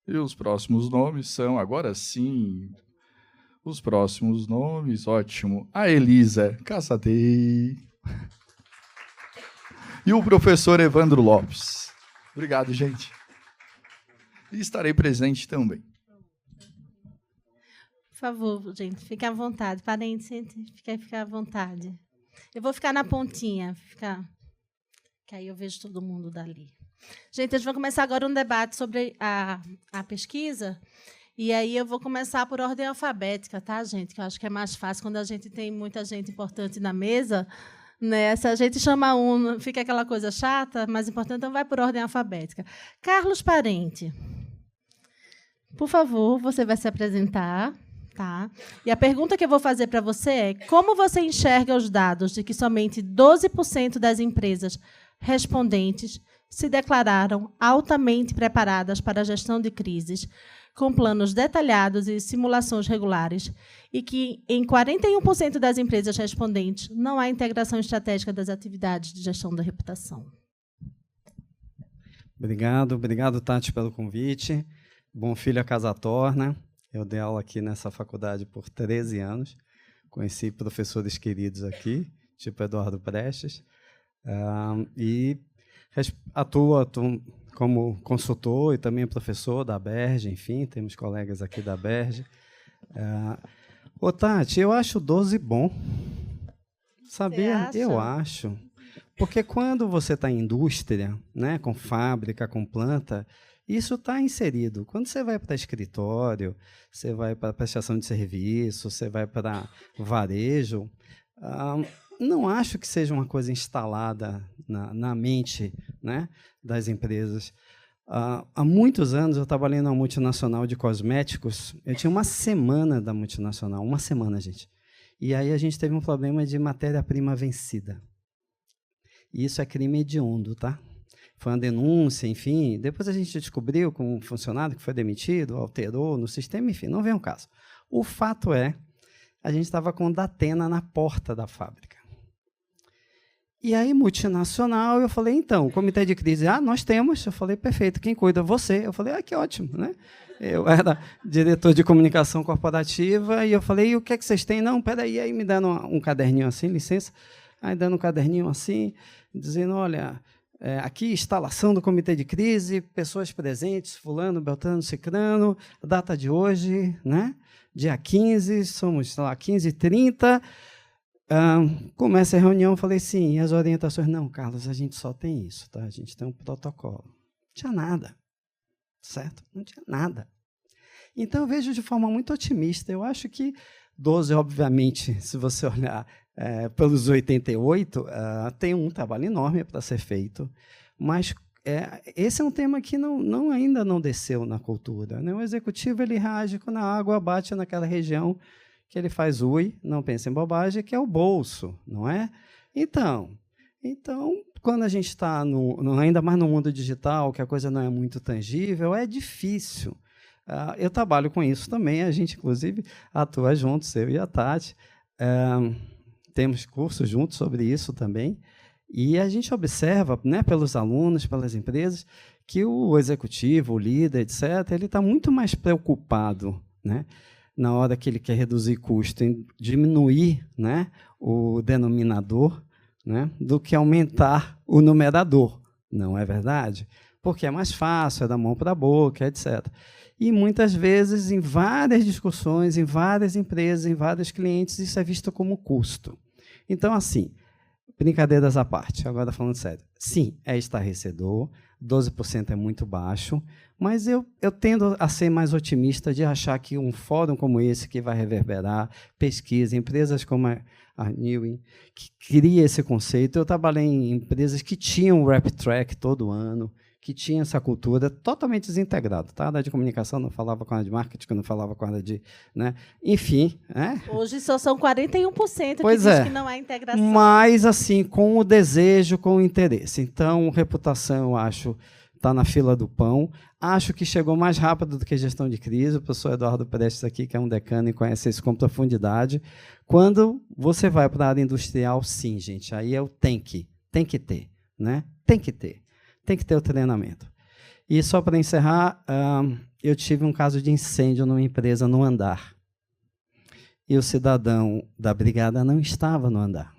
E os próximos nomes são, agora sim... Os próximos nomes, ótimo. A Elisa Casadei. E o professor Evandro Lopes. Obrigado, gente. E estarei presente também. Por favor, gente, fique à vontade. Parente, fique à vontade. Eu vou ficar na pontinha, que aí eu vejo todo mundo dali. Gente, a gente vai começar agora um debate sobre a pesquisa. E aí eu vou começar por ordem alfabética, tá, gente? Que eu acho que é mais fácil quando a gente tem muita gente importante na mesa. Né? Se a gente chama um, fica aquela coisa chata, mas importante, então vai por ordem alfabética. Carlos Parente, por favor, você vai se apresentar. Tá? E a pergunta que eu vou fazer para você é: como você enxerga os dados de que somente 12% das empresas respondentes se declararam altamente preparadas para a gestão de crises, com planos detalhados e simulações regulares, e que em 41% das empresas respondentes não há integração estratégica das atividades de gestão da reputação? Obrigado, Tati, pelo convite. Bom filho a casa torna. Eu dei aula aqui nessa faculdade por 13 anos. Conheci professores queridos aqui, tipo Eduardo Prestes, e atuo como consultor e também professor da Aberj, enfim, temos colegas aqui da Aberj. Ô, Tati, eu acho 12 bom. Sabia? Eu acho. Porque quando você está em indústria, né, com fábrica, com planta, isso está inserido. Quando você vai para escritório, você vai para prestação de serviço, você vai para varejo, não acho que seja uma coisa instalada na mente, né, das empresas. Há muitos anos eu trabalhei numa multinacional de cosméticos. Eu tinha uma semana da multinacional, uma semana, gente. E aí a gente teve um problema de matéria-prima vencida. E isso é crime hediondo, tá? Foi uma denúncia, enfim. Depois a gente descobriu com um funcionário que foi demitido, alterou no sistema, enfim, não vem ao caso. O fato é, a gente estava com Datena na porta da fábrica. E aí, multinacional, eu falei, então, comitê de crise, nós temos. Eu falei, perfeito, quem cuida? Você. Eu falei, que ótimo, né? Eu era diretor de comunicação corporativa, e eu falei, e o que é que vocês têm? Não, peraí, aí me dando um caderninho assim, licença, aí dando um caderninho assim, dizendo, olha, aqui, instalação do comitê de crise, pessoas presentes, fulano, beltrano, cicrano, data de hoje, né? Dia 15, somos, sei lá, 15h30, começa a reunião, falei, sim, e as orientações? Não, Carlos, a gente só tem isso, tá? A gente tem um protocolo. Não tinha nada, certo? Não tinha nada. Então, eu vejo de forma muito otimista. Eu acho que 12, obviamente, se você olhar pelos 88, tem um trabalho enorme para ser feito, mas esse é um tema que ainda não desceu na cultura, né? O executivo ele reage quando a água bate naquela região que ele faz não pensa em bobagem, que é o bolso, não é? Então quando a gente está ainda mais no mundo digital, que a coisa não é muito tangível, é difícil. Eu trabalho com isso também, a gente, inclusive, atua juntos, eu e a Tati. Temos cursos juntos sobre isso também, e a gente observa, né, pelos alunos, pelas empresas, que o executivo, o líder, etc., ele está muito mais preocupado, né, na hora que ele quer reduzir custo, em diminuir, né, o denominador, né, do que aumentar o numerador. Não é verdade? Porque é mais fácil, é da mão para a boca, etc. E, muitas vezes, em várias discussões, em várias empresas, em vários clientes, isso é visto como custo. Então, assim, brincadeiras à parte, agora falando sério. Sim, é estarrecedor, 12% é muito baixo, mas eu tendo a ser mais otimista de achar que um fórum como esse, que vai reverberar pesquisa, empresas como a Newin, que cria esse conceito. Eu trabalhei em empresas que tinham Rap Track todo ano, que tinha essa cultura totalmente desintegrada. Tá? A área de comunicação não falava com a área de marketing, não falava com a área de... Né? Enfim. Hoje só são 41% pois que diz que não há integração. Mas, assim, com o desejo, com o interesse. Então, reputação, eu acho, está na fila do pão. Acho que chegou mais rápido do que gestão de crise. O professor Eduardo Prestes aqui, que é um decano e conhece isso com profundidade. Quando você vai para a área industrial, sim, gente, aí tem que ter. Né? Tem que ter o treinamento. E só para encerrar, eu tive um caso de incêndio numa empresa no andar. E o cidadão da brigada não estava no andar.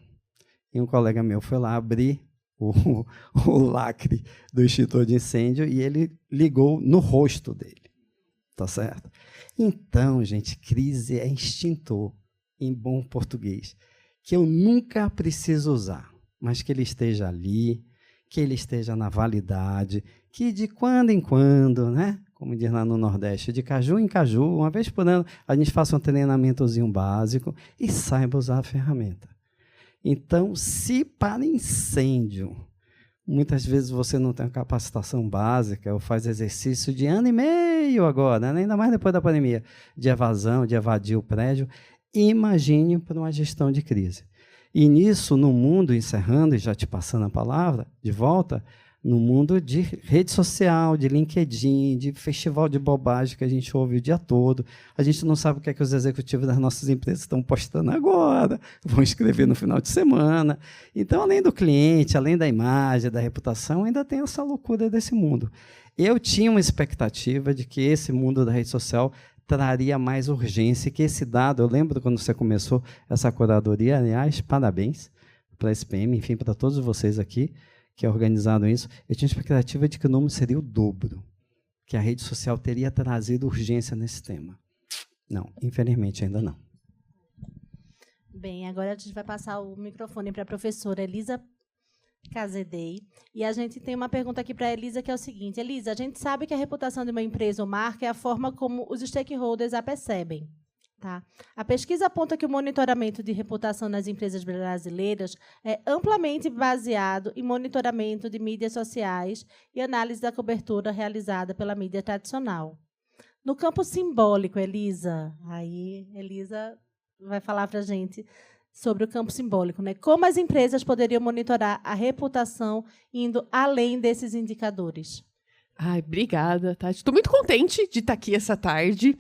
E um colega meu foi lá abrir o lacre do extintor de incêndio e ele ligou no rosto dele. Tá certo? Então, gente, crise é extintor, em bom português, que eu nunca preciso usar, mas que ele esteja ali, que ele esteja na validade, que de quando em quando, né, como diz lá no Nordeste, de caju em caju, uma vez por ano, a gente faça um treinamentozinho básico e saiba usar a ferramenta. Então, se para incêndio, muitas vezes você não tem a capacitação básica, ou faz exercício de 1 ano e meio agora, né? Ainda mais depois da pandemia, de evasão, de evadir o prédio, imagine para uma gestão de crise. E nisso, no mundo, encerrando e já te passando a palavra, de volta, no mundo de rede social, de LinkedIn, de festival de bobagem que a gente ouve o dia todo, a gente não sabe o que é que os executivos das nossas empresas estão postando agora, vão escrever no final de semana. Então, além do cliente, além da imagem, da reputação, ainda tem essa loucura desse mundo. Eu tinha uma expectativa de que esse mundo da rede social traria mais urgência, que esse dado, eu lembro quando você começou essa curadoria, aliás, parabéns para a SPM, enfim, para todos vocês aqui, que organizaram isso, eu tinha a expectativa de que o número seria o dobro, que a rede social teria trazido urgência nesse tema. Não, infelizmente ainda não. Bem, agora a gente vai passar o microfone para a professora Elisa Cazedei. E a gente tem uma pergunta aqui para a Elisa, que é o seguinte. Elisa, a gente sabe que a reputação de uma empresa ou marca é a forma como os stakeholders a percebem. Tá? A pesquisa aponta que o monitoramento de reputação nas empresas brasileiras é amplamente baseado em monitoramento de mídias sociais e análise da cobertura realizada pela mídia tradicional. No campo simbólico, Elisa vai falar para a gente sobre o campo simbólico, né? Como as empresas poderiam monitorar a reputação indo além desses indicadores? Ai, obrigada, Tati. Estou muito contente de estar aqui essa tarde,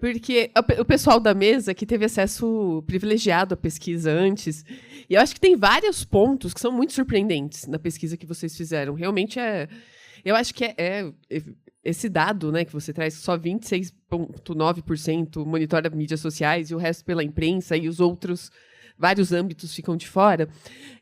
porque o pessoal da mesa que teve acesso privilegiado à pesquisa antes, e eu acho que tem vários pontos que são muito surpreendentes na pesquisa que vocês fizeram. Realmente eu acho que é esse dado, né, que você traz, só 26,9% monitora mídias sociais e o resto pela imprensa e os outros vários âmbitos ficam de fora,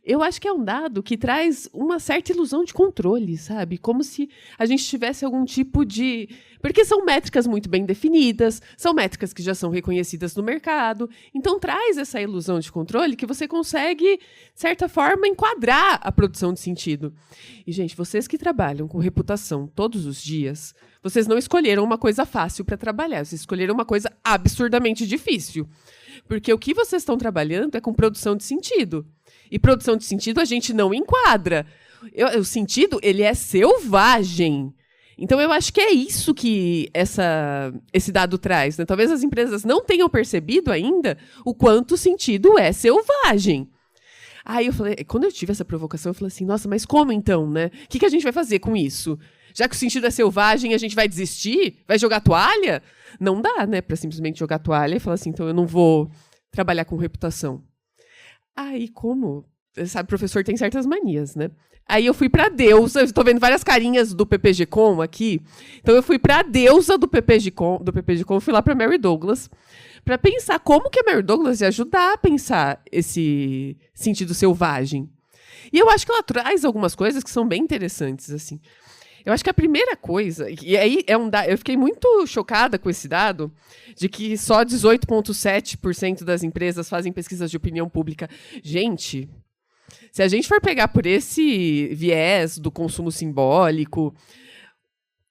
eu acho que é um dado que traz uma certa ilusão de controle, sabe? Como se a gente tivesse algum tipo de... Porque são métricas muito bem definidas, são métricas que já são reconhecidas no mercado, então traz essa ilusão de controle que você consegue, de certa forma, enquadrar a produção de sentido. E, gente, vocês que trabalham com reputação todos os dias, vocês não escolheram uma coisa fácil para trabalhar, vocês escolheram uma coisa absurdamente difícil. Porque o que vocês estão trabalhando é com produção de sentido. E produção de sentido a gente não enquadra. O sentido, ele é selvagem. Então, eu acho que é isso que esse dado traz, né? Talvez as empresas não tenham percebido ainda o quanto o sentido é selvagem. Aí eu falei, quando eu tive essa provocação, eu falei assim, nossa, mas como então, né? O que a gente vai fazer com isso? Já que o sentido é selvagem, a gente vai desistir? Vai jogar toalha? Não dá, né, para simplesmente jogar toalha e falar assim, então eu não vou trabalhar com reputação. Aí, como? Sabe, o professor tem certas manias, né? Aí eu fui para a deusa, estou vendo várias carinhas do PPG-Com aqui, então eu fui para a deusa do PPG-Com, fui lá para Mary Douglas, para pensar como que a Mary Douglas ia ajudar a pensar esse sentido selvagem. E eu acho que ela traz algumas coisas que são bem interessantes, assim. Eu acho que a primeira coisa, e aí eu fiquei muito chocada com esse dado, de que só 18,7% das empresas fazem pesquisas de opinião pública. Gente, se a gente for pegar por esse viés do consumo simbólico,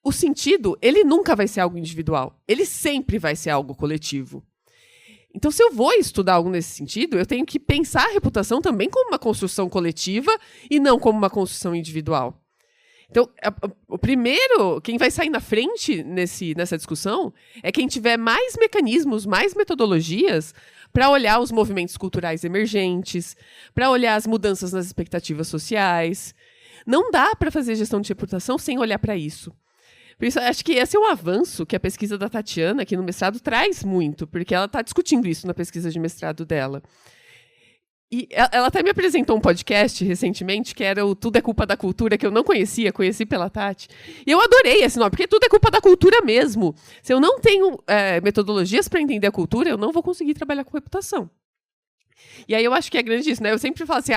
o sentido, ele nunca vai ser algo individual, ele sempre vai ser algo coletivo. Então, se eu vou estudar algo nesse sentido, eu tenho que pensar a reputação também como uma construção coletiva e não como uma construção individual. Então, o primeiro, quem vai sair na frente nessa discussão é quem tiver mais mecanismos, mais metodologias para olhar os movimentos culturais emergentes, para olhar as mudanças nas expectativas sociais. Não dá para fazer gestão de reputação sem olhar para isso. Por isso, acho que esse é um avanço que a pesquisa da Tatiana aqui no mestrado traz muito, porque ela está discutindo isso na pesquisa de mestrado dela. E ela até me apresentou um podcast recentemente, que era o Tudo é Culpa da Cultura, que eu não conhecia, conheci pela Tati. E eu adorei esse nome, porque tudo é culpa da cultura mesmo. Se eu não tenho metodologias para entender a cultura, eu não vou conseguir trabalhar com reputação. E aí eu acho que é grande isso, né? Eu sempre falo assim,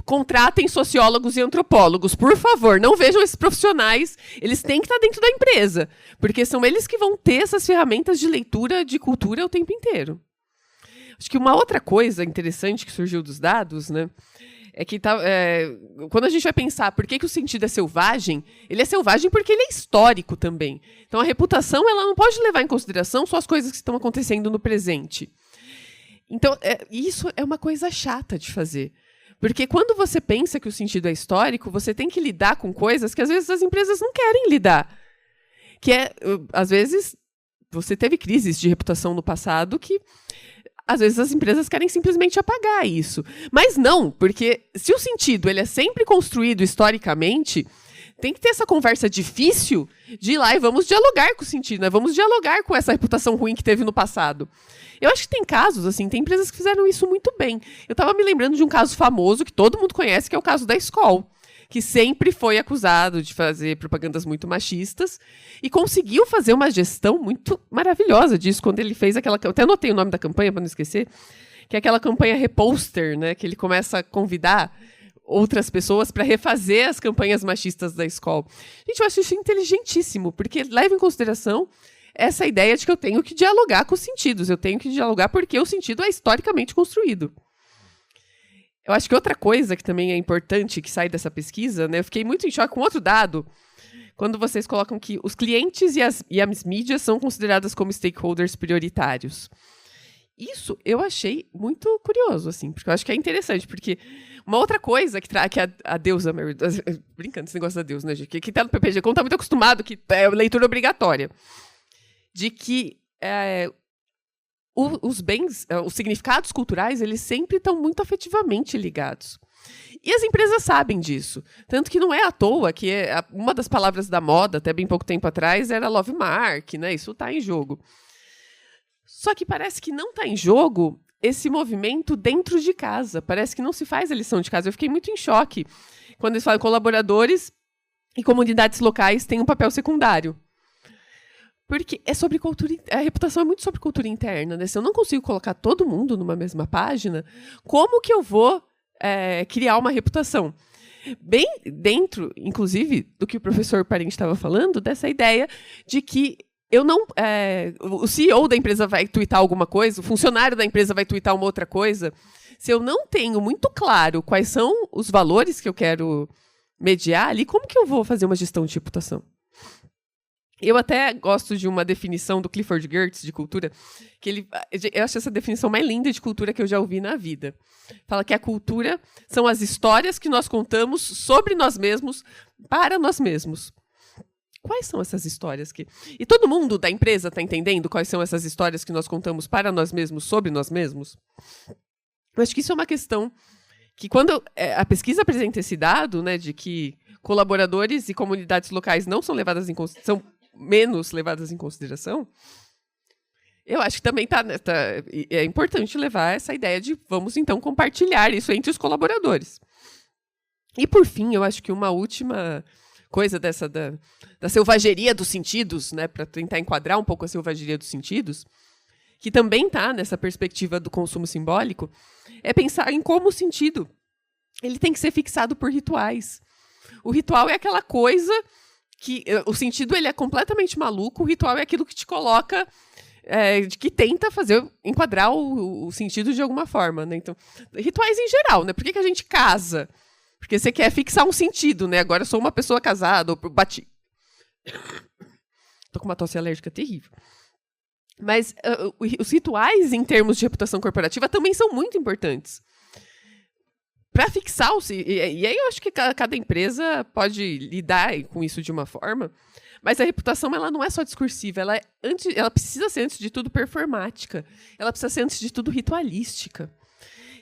contratem sociólogos e antropólogos, por favor, não vejam esses profissionais, eles têm que estar dentro da empresa, porque são eles que vão ter essas ferramentas de leitura de cultura o tempo inteiro. Acho que uma outra coisa interessante que surgiu dos dados, né, é que quando a gente vai pensar por que o sentido é selvagem, ele é selvagem porque ele é histórico também. Então, a reputação ela não pode levar em consideração só as coisas que estão acontecendo no presente. Então, isso é uma coisa chata de fazer. Porque quando você pensa que o sentido é histórico, você tem que lidar com coisas que às vezes as empresas não querem lidar. Que é, às vezes, você teve crises de reputação no passado que às vezes as empresas querem simplesmente apagar isso. Mas não, porque se o sentido ele é sempre construído historicamente, tem que ter essa conversa difícil de ir lá e vamos dialogar com o sentido, né? Vamos dialogar com essa reputação ruim que teve no passado. Eu acho que tem casos, assim, tem empresas que fizeram isso muito bem. Eu estava me lembrando de um caso famoso que todo mundo conhece, que é o caso da Skol, que sempre foi acusado de fazer propagandas muito machistas e conseguiu fazer uma gestão muito maravilhosa disso, quando ele fez aquela... Eu até anotei o nome da campanha, para não esquecer, que é aquela campanha Reposter, né, que ele começa a convidar outras pessoas para refazer as campanhas machistas da Skol. Gente, eu acho isso inteligentíssimo, porque leva em consideração essa ideia de que eu tenho que dialogar com os sentidos, eu tenho que dialogar porque o sentido é historicamente construído. Eu acho que outra coisa que também é importante que sai dessa pesquisa, né, eu fiquei muito em choque com outro dado, quando vocês colocam que os clientes e as mídias são consideradas como stakeholders prioritários. Isso eu achei muito curioso, assim, porque eu acho que é interessante, porque uma outra coisa que a deusa Mary, brincando esse negócio da deusa, né, gente, que tá no PPG, como tá muito acostumado, que é leitura obrigatória, de que os bens, os significados culturais, eles sempre estão muito afetivamente ligados. E as empresas sabem disso. Tanto que não é à toa que uma das palavras da moda, até bem pouco tempo atrás, era love mark, né? Isso está em jogo. Só que parece que não está em jogo esse movimento dentro de casa. Parece que não se faz a lição de casa. Eu fiquei muito em choque quando eles falam que colaboradores e comunidades locais têm um papel secundário. Porque é sobre cultura, a reputação é muito sobre cultura interna, né? Se eu não consigo colocar todo mundo numa mesma página, como que eu vou criar uma reputação? Bem dentro, inclusive, do que o professor Parente estava falando, dessa ideia de que o CEO da empresa vai tuitar alguma coisa, o funcionário da empresa vai tuitar uma outra coisa. Se eu não tenho muito claro quais são os valores que eu quero mediar ali, como que eu vou fazer uma gestão de reputação? Eu até gosto de uma definição do Clifford Geertz de cultura, que eu acho essa definição mais linda de cultura que eu já ouvi na vida. Fala que a cultura são as histórias que nós contamos sobre nós mesmos, para nós mesmos. Quais são essas histórias que... E todo mundo da empresa está entendendo quais são essas histórias que nós contamos para nós mesmos, sobre nós mesmos? Eu acho que isso é uma questão que, quando a pesquisa apresenta esse dado, né, de que colaboradores e comunidades locais não são levadas em consideração, são menos levadas em consideração, eu acho que também é importante levar essa ideia de vamos, então, compartilhar isso entre os colaboradores. E, por fim, eu acho que uma última coisa dessa da selvageria dos sentidos, né, para tentar enquadrar um pouco a selvageria dos sentidos, que também está nessa perspectiva do consumo simbólico, é pensar em como o sentido ele tem que ser fixado por rituais. O ritual é aquela coisa que o sentido ele é completamente maluco, o ritual é aquilo que te coloca, que tenta enquadrar o sentido de alguma forma, né? Então, rituais em geral, né? Por que a gente casa? Porque você quer fixar um sentido, né? Agora eu sou uma pessoa casada, ou bati. Tô com uma tosse alérgica terrível. Mas os rituais, em termos de reputação corporativa, também são muito importantes. Para fixar e aí eu acho que cada empresa pode lidar com isso de uma forma, mas a reputação ela não é só discursiva, ela precisa ser, antes de tudo, performática. Ela precisa ser, antes de tudo, ritualística.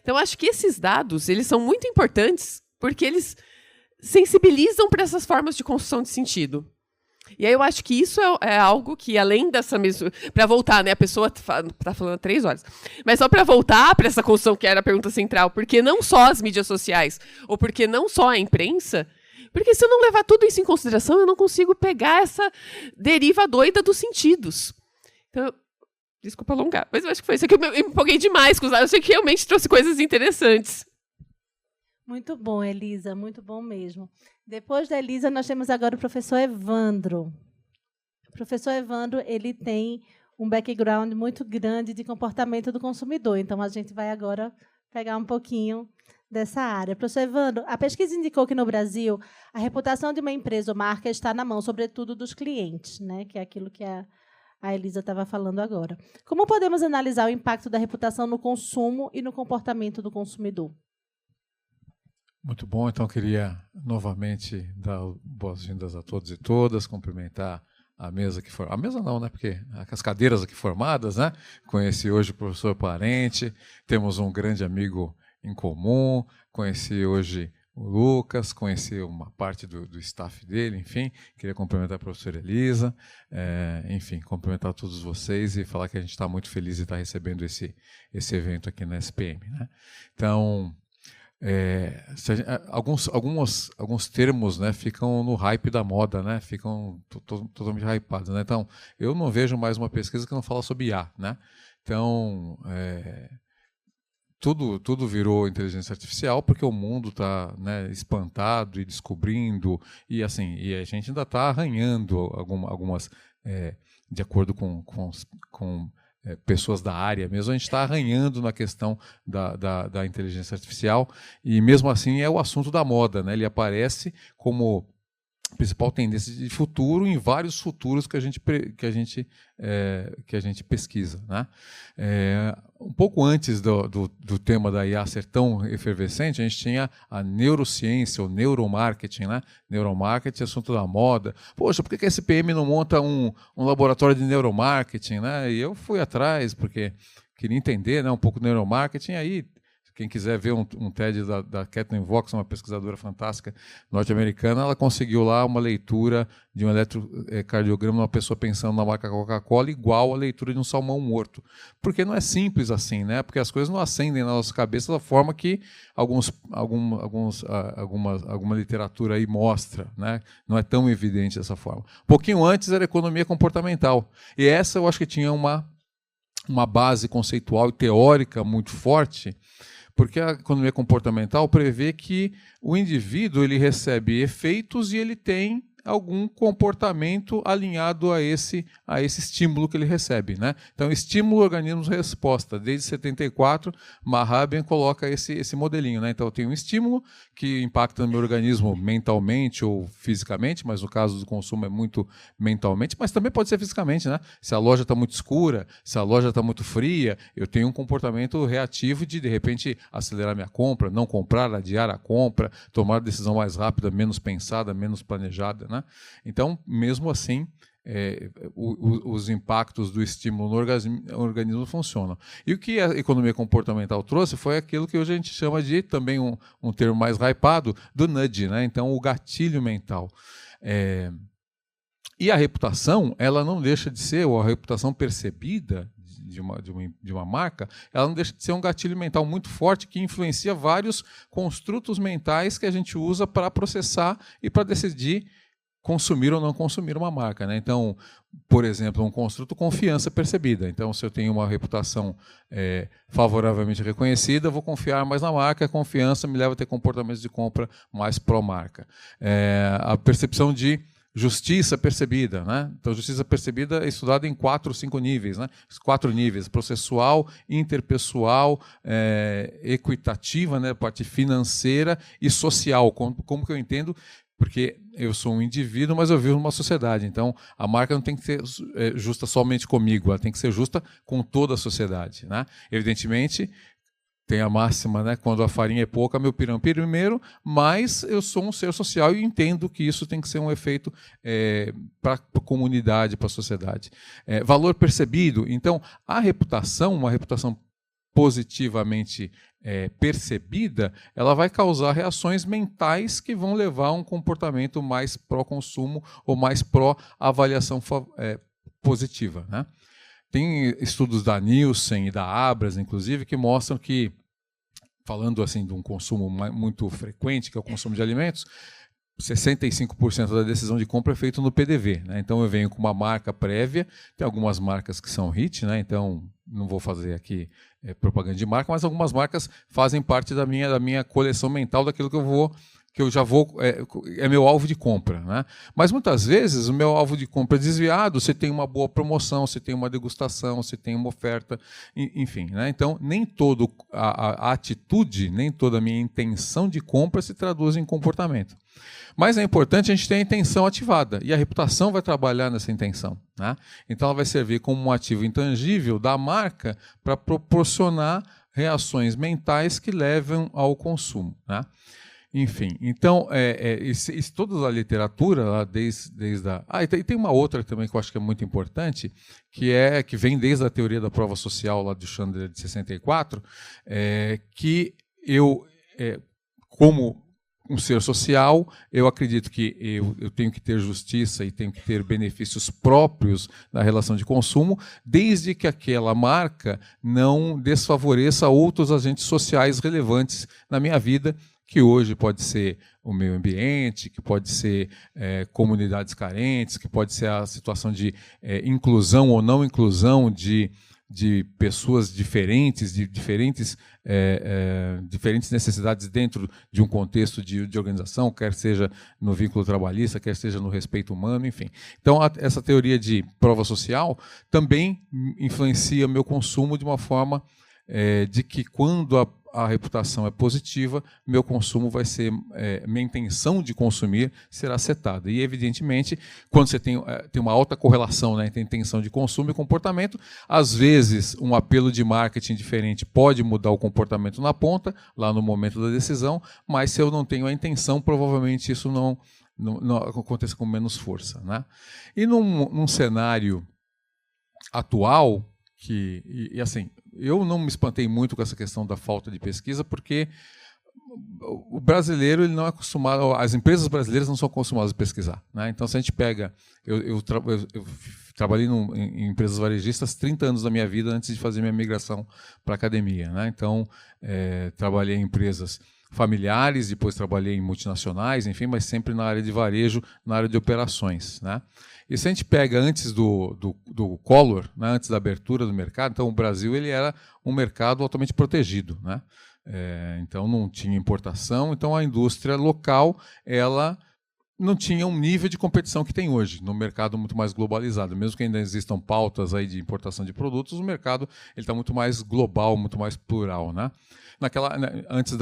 Então, acho que esses dados eles são muito importantes porque eles sensibilizam para essas formas de construção de sentido. E aí eu acho que isso é algo que, além dessa mesma... Para voltar, né? A pessoa está falando há 3 horas. Mas só para voltar para essa construção que era a pergunta central, porque não só as mídias sociais, ou porque não só a imprensa, porque se eu não levar tudo isso em consideração, eu não consigo pegar essa deriva doida dos sentidos. Então, desculpa alongar, mas eu acho que foi isso que eu me empolguei demais com os dados. Eu achei que realmente trouxe coisas interessantes. Muito bom, Elisa, muito bom mesmo. Depois da Elisa, nós temos agora o professor Evandro. O professor Evandro ele tem um background muito grande de comportamento do consumidor, então a gente vai agora pegar um pouquinho dessa área. Professor Evandro, a pesquisa indicou que no Brasil a reputação de uma empresa ou marca está na mão, sobretudo, dos clientes, né? Que é aquilo que a Elisa estava falando agora. Como podemos analisar o impacto da reputação no consumo e no comportamento do consumidor? Muito bom, então queria novamente dar boas-vindas a todos e todas, cumprimentar a mesa que for... A mesa não, né? Porque as cadeiras aqui formadas, né? Conheci hoje o professor Parente, temos um grande amigo em comum, conheci hoje o Lucas, conheci uma parte do staff dele, enfim, queria cumprimentar a professora Elisa, enfim, cumprimentar todos vocês e falar que a gente está muito feliz de estar recebendo esse evento aqui na SPM, né? Então, alguns termos, né, ficam no hype da moda, né, ficam totalmente hypados, né? Então, eu não vejo mais uma pesquisa que não fala sobre IA, né? Então, tudo virou inteligência artificial porque o mundo está, né, espantado e descobrindo, e assim, e a gente ainda está arranhando algumas, de acordo com pessoas da área mesmo, a gente está arranhando na questão da inteligência artificial, e mesmo assim é o assunto da moda, né? Ele aparece como principal tendência de futuro em vários futuros que a gente pesquisa, né? Um pouco antes do tema da IA ser tão efervescente, a gente tinha a neurociência, o neuromarketing, né? Neuromarketing é assunto da moda. Poxa, por que a SPM não monta um laboratório de neuromarketing, né? E eu fui atrás, porque queria entender, né, um pouco do neuromarketing. Aí, quem quiser ver um TED da Kathleen Vox, uma pesquisadora fantástica norte-americana, ela conseguiu lá uma leitura de um eletrocardiograma de uma pessoa pensando na marca Coca-Cola igual a leitura de um salmão morto. Porque não é simples assim, né? Porque as coisas não acendem na nossa cabeça da forma que alguma literatura aí mostra, né? Não é tão evidente dessa forma. Um pouquinho antes era economia comportamental. E essa eu acho que tinha uma base conceitual e teórica muito forte, porque a economia comportamental prevê que o indivíduo ele recebe efeitos e ele tem algum comportamento alinhado a esse estímulo que ele recebe, né? Então, estímulo, organismo, resposta. Desde 74, Mahabian coloca esse modelinho, né? Então, eu tenho um estímulo que impacta no meu organismo mentalmente ou fisicamente, mas no caso do consumo é muito mentalmente, mas também pode ser fisicamente, né? Se a loja está muito escura, se a loja está muito fria, eu tenho um comportamento reativo de repente, acelerar minha compra, não comprar, adiar a compra, tomar decisão mais rápida, menos pensada, menos planejada, né? Então, mesmo assim, os impactos do estímulo no organismo funcionam. E o que a economia comportamental trouxe foi aquilo que hoje a gente chama de, também um termo mais hypado, do nudge, né? Então, o gatilho mental. E a reputação, ela não deixa de ser, ou a reputação percebida de uma marca, ela não deixa de ser um gatilho mental muito forte que influencia vários construtos mentais que a gente usa para processar e para decidir consumir ou não consumir uma marca, né? Então, por exemplo, um construto confiança percebida. Então, se eu tenho uma reputação favoravelmente reconhecida, eu vou confiar mais na marca, a confiança me leva a ter comportamentos de compra mais pró-marca. A percepção de justiça percebida, né? Então, justiça percebida é estudada em 4 ou 5 níveis, né? 4 níveis: processual, interpessoal, equitativa, né? Parte financeira e social. Como que eu entendo? Porque eu sou um indivíduo, mas eu vivo numa sociedade. Então, a marca não tem que ser justa somente comigo, ela tem que ser justa com toda a sociedade, né? Evidentemente, tem a máxima, né? Quando a farinha é pouca, meu pirão primeiro, mas eu sou um ser social e entendo que isso tem que ser um efeito para a comunidade, para a sociedade. Valor percebido. Então, a reputação, uma reputação positivamente percebida, ela vai causar reações mentais que vão levar a um comportamento mais pró-consumo ou mais pró-avaliação positiva, né? Tem estudos da Nielsen e da Abras, inclusive, que mostram que, falando assim de um consumo muito frequente, que é o consumo de alimentos, 65% da decisão de compra é feita no PDV, né? Então eu venho com uma marca prévia, tem algumas marcas que são hit, né? Então não vou fazer aqui propaganda de marca, mas algumas marcas fazem parte da minha coleção mental daquilo que eu já vou, é meu alvo de compra, né? Mas muitas vezes o meu alvo de compra é desviado, você tem uma boa promoção, você tem uma degustação, você tem uma oferta, enfim, né? Então, nem toda a atitude, nem toda a minha intenção de compra se traduz em comportamento. Mas é importante a gente ter a intenção ativada, e a reputação vai trabalhar nessa intenção, né? Então, ela vai servir como um ativo intangível da marca para proporcionar reações mentais que levam ao consumo, né? Enfim, então, toda a literatura, lá desde a... e tem uma outra também que eu acho que é muito importante, que vem desde a teoria da prova social, lá do Chandler, de 64, que eu, como um ser social, eu acredito que eu tenho que ter justiça e tenho que ter benefícios próprios na relação de consumo, desde que aquela marca não desfavoreça outros agentes sociais relevantes na minha vida, que hoje pode ser o meio ambiente, que pode ser comunidades carentes, que pode ser a situação de inclusão ou não inclusão de pessoas diferentes, de diferentes necessidades dentro de um contexto de organização, quer seja no vínculo trabalhista, quer seja no respeito humano, enfim. Então, essa teoria de prova social também influencia meu consumo de uma forma de que, quando a reputação é positiva, meu consumo vai ser, minha intenção de consumir será setada. E, evidentemente, quando você tem uma alta correlação, né, entre intenção de consumo e comportamento, às vezes um apelo de marketing diferente pode mudar o comportamento na ponta, lá no momento da decisão, mas se eu não tenho a intenção, provavelmente isso não aconteça com menos força, né? E num cenário atual, e assim, eu não me espantei muito com essa questão da falta de pesquisa, porque o brasileiro ele não é acostumado, as empresas brasileiras não são acostumadas a pesquisar, né? Então, se a gente pega, eu trabalhei em empresas varejistas 30 anos da minha vida antes de fazer minha migração para a academia, né? Então, trabalhei em empresas familiares, depois trabalhei em multinacionais, enfim, mas sempre na área de varejo, na área de operações, né? E se a gente pega antes do Collor, né, antes da abertura do mercado, então o Brasil ele era um mercado altamente protegido, né? Então não tinha importação, então a indústria local ela não tinha um nível de competição que tem hoje, no mercado muito mais globalizado. Mesmo que ainda existam pautas aí de importação de produtos, o mercado está muito mais global, muito mais plural, né? Antes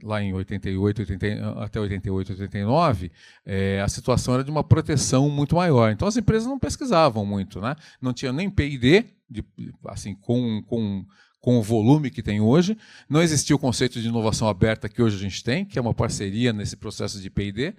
lá em 88, até 88, 89, a situação era de uma proteção muito maior. Então as empresas não pesquisavam muito, né? Não tinha nem P&D, assim, com o volume que tem hoje. Não existia o conceito de inovação aberta que hoje a gente tem, que é uma parceria nesse processo de P&D,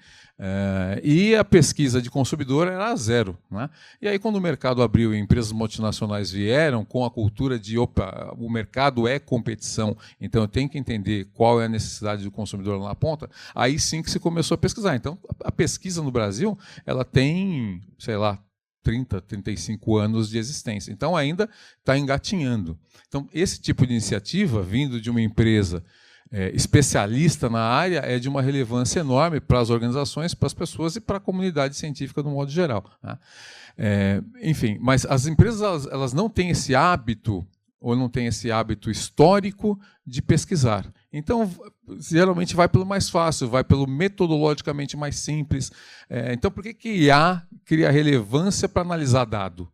e a pesquisa de consumidor era zero, né? E aí, quando o mercado abriu e empresas multinacionais vieram com a cultura de o mercado é competição, então eu tenho que entender qual é a necessidade do consumidor lá na ponta, aí sim que se começou a pesquisar. Então, a pesquisa no Brasil ela tem, sei lá, 30, 35 anos de existência. Então, ainda está engatinhando. Então, esse tipo de iniciativa, vindo de uma empresa especialista na área, é de uma relevância enorme para as organizações, para as pessoas e para a comunidade científica, no modo geral, né? Enfim, mas as empresas elas não têm esse hábito, ou não têm esse hábito histórico de pesquisar. Então, geralmente vai pelo mais fácil, vai pelo metodologicamente mais simples. Então, por que IA cria relevância para analisar dado?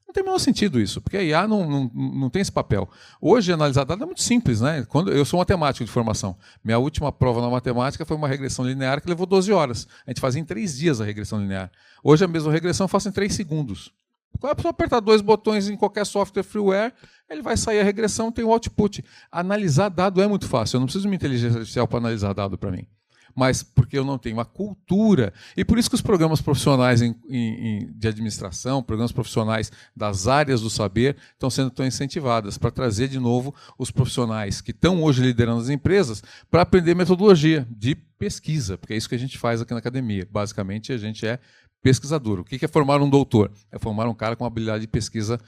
Não tem o menor sentido isso, porque a IA não tem esse papel. Hoje, analisar dado é muito simples, né? Eu sou matemático de formação. Minha última prova na matemática foi uma regressão linear que levou 12 horas. A gente fazia em 3 dias a regressão linear. Hoje, a mesma regressão eu faço em 3 segundos. Quando a pessoa apertar 2 botões em qualquer software freeware, ele vai sair a regressão, tem o output. Analisar dado é muito fácil. Eu não preciso de uma inteligência artificial para analisar dado para mim. Mas porque eu não tenho uma cultura. E por isso que os programas profissionais de administração, programas profissionais das áreas do saber, estão sendo tão incentivadas para trazer de novo os profissionais que estão hoje liderando as empresas para aprender metodologia de pesquisa, porque é isso que a gente faz aqui na academia. Basicamente, a gente é pesquisador. O que é formar um doutor? É formar um cara com habilidade de pesquisa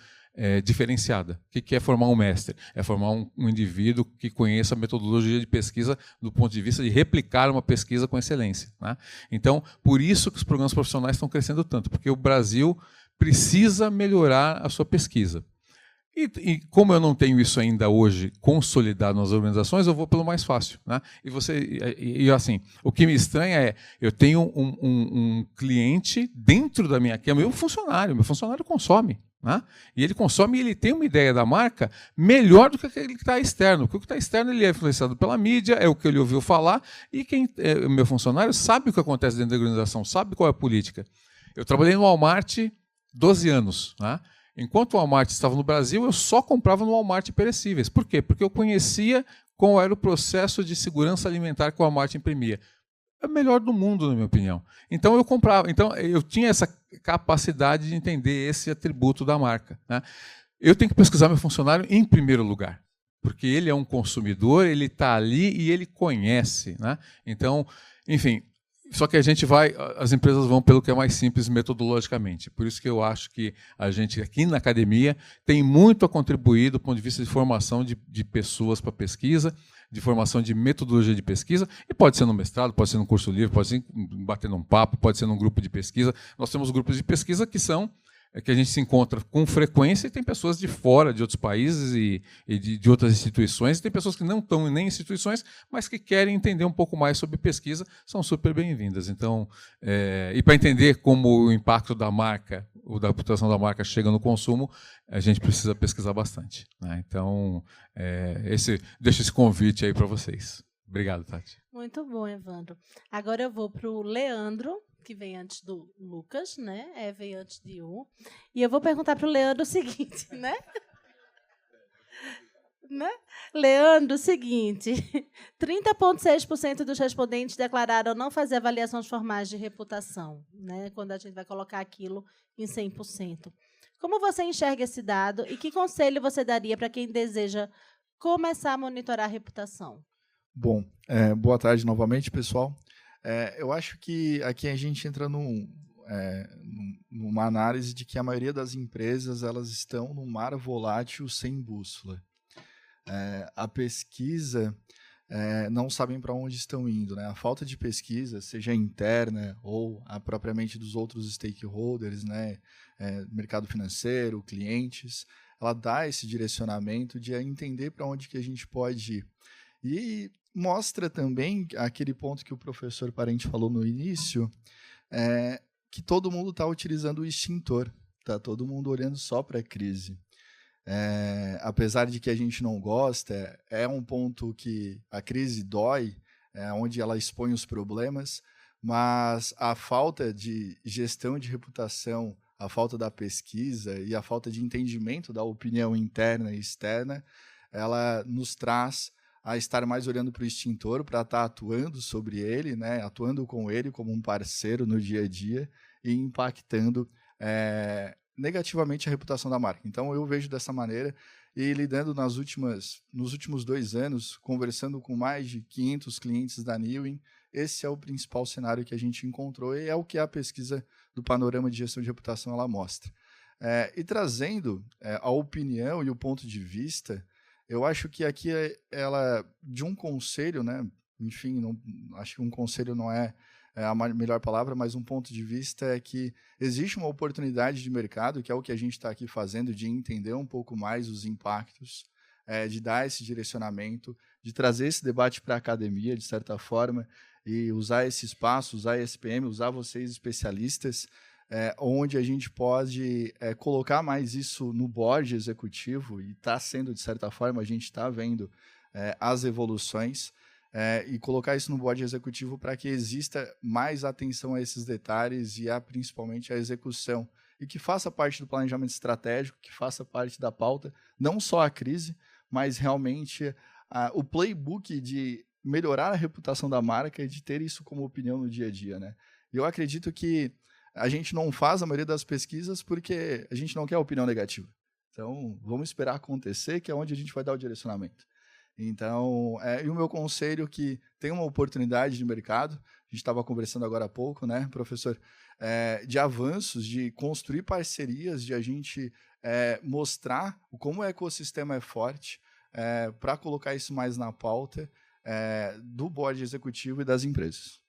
diferenciada. O que é formar um mestre? É formar um indivíduo que conheça a metodologia de pesquisa do ponto de vista de replicar uma pesquisa com excelência, né? Então, por isso que os programas profissionais estão crescendo tanto, porque o Brasil precisa melhorar a sua pesquisa. E como eu não tenho isso ainda hoje consolidado nas organizações, eu vou pelo mais fácil, né? E assim, o que me estranha é, eu tenho um cliente dentro da minha, que é meu funcionário consome, né? E ele consome e ele tem uma ideia da marca melhor do que aquele que está externo, porque o que está externo ele é influenciado pela mídia, é o que ele ouviu falar, e o meu funcionário sabe o que acontece dentro da organização, sabe qual é a política. Eu trabalhei no Walmart 12 anos, né? Enquanto o Walmart estava no Brasil, eu só comprava no Walmart perecíveis. Por quê? Porque eu conhecia qual era o processo de segurança alimentar que o Walmart imprimia. a melhor do mundo, na minha opinião. Então eu comprava. Então eu tinha essa capacidade de entender esse atributo da marca, né? Eu tenho que pesquisar meu funcionário em primeiro lugar, porque ele é um consumidor, ele está ali e ele conhece, né? Então, enfim, só que as empresas vão pelo que é mais simples metodologicamente. Por isso que eu acho que a gente aqui na academia tem muito a contribuir do ponto de vista de formação de pessoas para pesquisa, de formação de metodologia de pesquisa, e pode ser no mestrado, pode ser no curso livre, pode ser batendo um papo, pode ser num grupo de pesquisa. Nós temos grupos de pesquisa que a gente se encontra com frequência, e tem pessoas de fora, de outros países e de outras instituições, e tem pessoas que não estão nem em instituições, mas que querem entender um pouco mais sobre pesquisa, são super bem-vindas. Então, e para entender como o impacto da marca, ou da reputação da marca chega no consumo, a gente precisa pesquisar bastante, né? Então, deixo esse convite aí para vocês. Obrigado, Tati. Muito bom, Evandro. Agora eu vou para o Leandro, que vem antes do Lucas, né? Veio antes de U. E eu vou perguntar para o Leandro o seguinte, né? Leandro, o seguinte: 30,6% dos respondentes declararam não fazer avaliações formais de reputação, né? Quando a gente vai colocar aquilo em 100%. Como você enxerga esse dado e que conselho você daria para quem deseja começar a monitorar a reputação? Bom, boa tarde novamente, pessoal. Eu acho que aqui a gente entra numa análise de que a maioria das empresas elas estão num mar volátil sem bússola. A pesquisa não sabem para onde estão indo, né? A falta de pesquisa, seja interna ou propriamente dos outros stakeholders, né? Mercado financeiro, clientes, ela dá esse direcionamento de entender para onde que a gente pode ir. E mostra também aquele ponto que o professor Parente falou no início, que todo mundo está utilizando o extintor, está todo mundo olhando só para a crise. Apesar de que a gente não gosta, é um ponto que a crise dói, onde ela expõe os problemas, mas a falta de gestão de reputação, a falta da pesquisa e a falta de entendimento da opinião interna e externa, ela nos traz a estar mais olhando para o extintor, para estar atuando sobre ele, né? Atuando com ele como um parceiro no dia a dia e impactando negativamente a reputação da marca. Então, eu vejo dessa maneira e lidando nos últimos 2 anos, conversando com mais de 500 clientes da Newin, esse é o principal cenário que a gente encontrou e é o que a pesquisa do Panorama de Gestão de Reputação ela mostra. E trazendo a opinião e o ponto de vista, eu acho que aqui ela de um conselho, né? Enfim, acho que um conselho não é a melhor palavra, mas um ponto de vista é que existe uma oportunidade de mercado, que é o que a gente está aqui fazendo, de entender um pouco mais os impactos, de dar esse direcionamento, de trazer esse debate para a academia, de certa forma, e usar esse espaço, usar a SPM, usar vocês especialistas, onde a gente pode colocar mais isso no board executivo, e está sendo, de certa forma, a gente está vendo as evoluções, e colocar isso no board executivo para que exista mais atenção a esses detalhes e principalmente a execução, e que faça parte do planejamento estratégico, que faça parte da pauta, não só a crise, mas realmente o playbook de melhorar a reputação da marca e de ter isso como opinião no dia a dia, né? Eu acredito que a gente não faz a maioria das pesquisas porque a gente não quer opinião negativa. Então, vamos esperar acontecer, que é onde a gente vai dar o direcionamento. Então, e o meu conselho é que tem uma oportunidade de mercado, a gente estava conversando agora há pouco, né, professor, de avanços, de construir parcerias, de a gente mostrar como o ecossistema é forte, para colocar isso mais na pauta do board executivo e das empresas.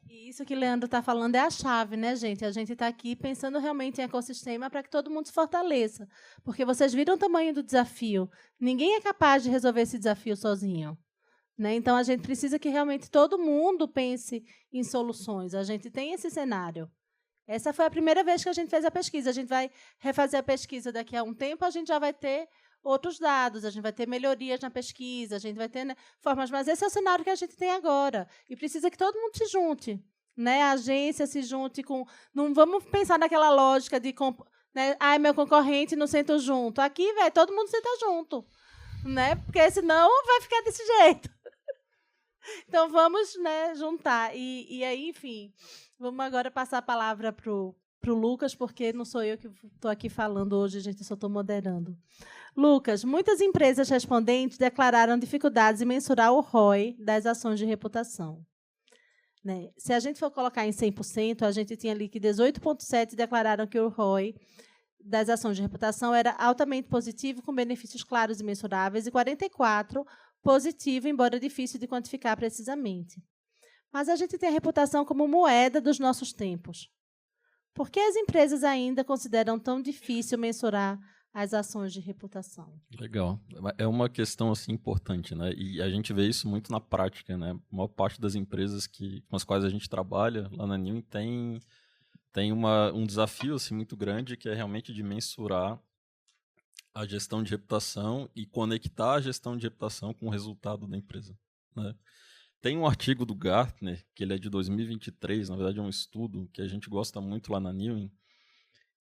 E isso que o Leandro está falando é a chave, né, gente? A gente está aqui pensando realmente em ecossistema para que todo mundo se fortaleça. Porque vocês viram o tamanho do desafio. Ninguém é capaz de resolver esse desafio sozinho, né? Então, a gente precisa que realmente todo mundo pense em soluções. A gente tem esse cenário. Essa foi a primeira vez que a gente fez a pesquisa. A gente vai refazer a pesquisa daqui a um tempo, a gente já vai ter outros dados, a gente vai ter melhorias na pesquisa, a gente vai ter, né, formas, mas esse é o cenário que a gente tem agora. E precisa que todo mundo se junte, né? A agência se junte com. Não vamos pensar naquela lógica de, né, meu concorrente, não senta junto. Aqui, todo mundo senta junto, né? Porque senão vai ficar desse jeito. Então, vamos, né, juntar. E aí, enfim, vamos agora passar a palavra para o Lucas, porque não sou eu que estou aqui falando hoje, gente, eu só estou moderando. Lucas, muitas empresas respondentes declararam dificuldades em mensurar o ROI das ações de reputação. Né? Se a gente for colocar em 100%, a gente tinha ali que 18,7% declararam que o ROI das ações de reputação era altamente positivo, com benefícios claros e mensuráveis, e 44% positivo, embora difícil de quantificar precisamente. Mas a gente tem a reputação como moeda dos nossos tempos. Por que as empresas ainda consideram tão difícil mensurar as ações de reputação? Legal. É uma questão assim, importante, né? E a gente vê isso muito na prática, né? A maior parte das empresas com as quais a gente trabalha lá na Newin tem um desafio assim, muito grande, que é realmente de mensurar a gestão de reputação e conectar a gestão de reputação com o resultado da empresa, né? Tem um artigo do Gartner, que ele é de 2023, na verdade é um estudo que a gente gosta muito lá na Newin,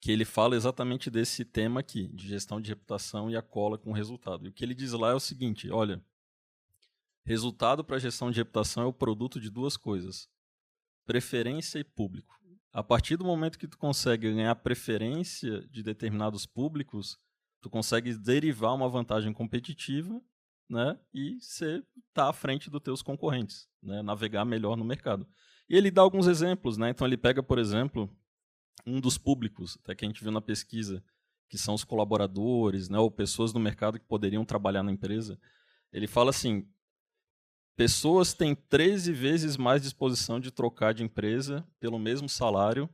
que ele fala exatamente desse tema aqui, de gestão de reputação e a cola com o resultado. E o que ele diz lá é o seguinte, olha, resultado para a gestão de reputação é o produto de duas coisas, preferência e público. A partir do momento que tu consegue ganhar preferência de determinados públicos, tu consegue derivar uma vantagem competitiva, né, e você está à frente dos teus concorrentes, né, navegar melhor no mercado. E ele dá alguns exemplos, né? Então ele pega, por exemplo, um dos públicos, até que a gente viu na pesquisa, que são os colaboradores, né, ou pessoas no mercado que poderiam trabalhar na empresa. Ele fala assim, pessoas têm 13 vezes mais disposição de trocar de empresa pelo mesmo salário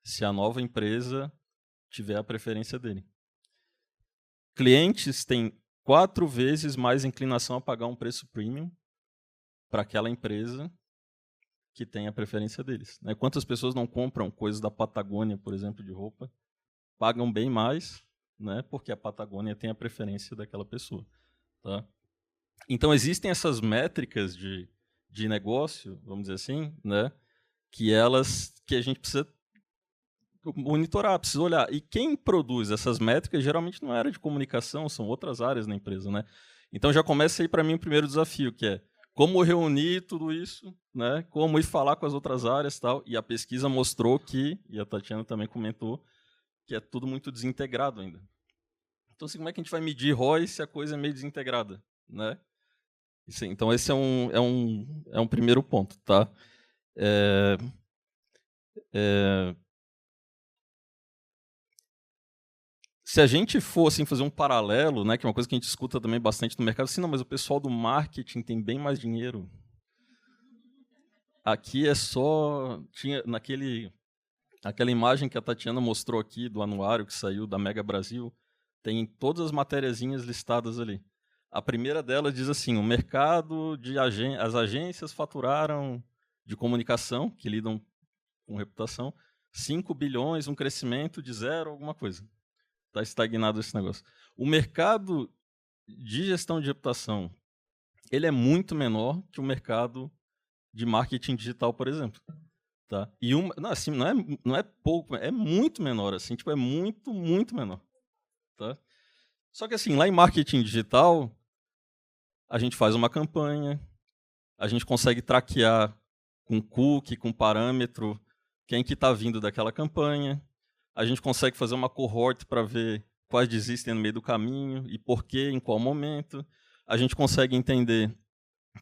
se a nova empresa tiver a preferência dele. Clientes têm 4 vezes mais inclinação a pagar um preço premium para aquela empresa que tem a preferência deles. Né? Quantas pessoas não compram coisas da Patagônia, por exemplo, de roupa, pagam bem mais, né, porque a Patagônia tem a preferência daquela pessoa. Tá? Então, existem essas métricas de negócio, vamos dizer assim, né, que a gente precisa monitorar, precisa olhar. E quem produz essas métricas geralmente não é área de comunicação, são outras áreas na empresa, né? Então já começa aí para mim o primeiro desafio, que é como reunir tudo isso, né? Como ir falar com as outras áreas e tal. E a pesquisa mostrou que, e a Tatiana também comentou, que é tudo muito desintegrado ainda. Então, assim, como é que a gente vai medir ROI se a coisa é meio desintegrada, né? Assim, então esse é um primeiro ponto, tá? Se a gente for assim, fazer um paralelo, né, que é uma coisa que a gente escuta também bastante no mercado, assim, não, mas o pessoal do marketing tem bem mais dinheiro. Aqui é só... Aquela imagem que a Tatiana mostrou aqui do anuário que saiu da Mega Brasil, tem todas as matériazinhas listadas ali. A primeira delas diz assim, o mercado as agências faturaram de comunicação, que lidam com reputação, 5 bilhões, um crescimento de 0, alguma coisa. Está estagnado esse negócio. O mercado de gestão de reputação, ele é muito menor que o mercado de marketing digital, por exemplo. Tá? E não é pouco, é muito menor, assim, tipo, é muito, muito menor. Tá? Só que assim, lá em marketing digital, a gente faz uma campanha, a gente consegue traquear com cookie, com parâmetro, quem que está vindo daquela campanha. A gente consegue fazer uma cohort para ver quais desistem no meio do caminho e por quê, em qual momento. A gente consegue entender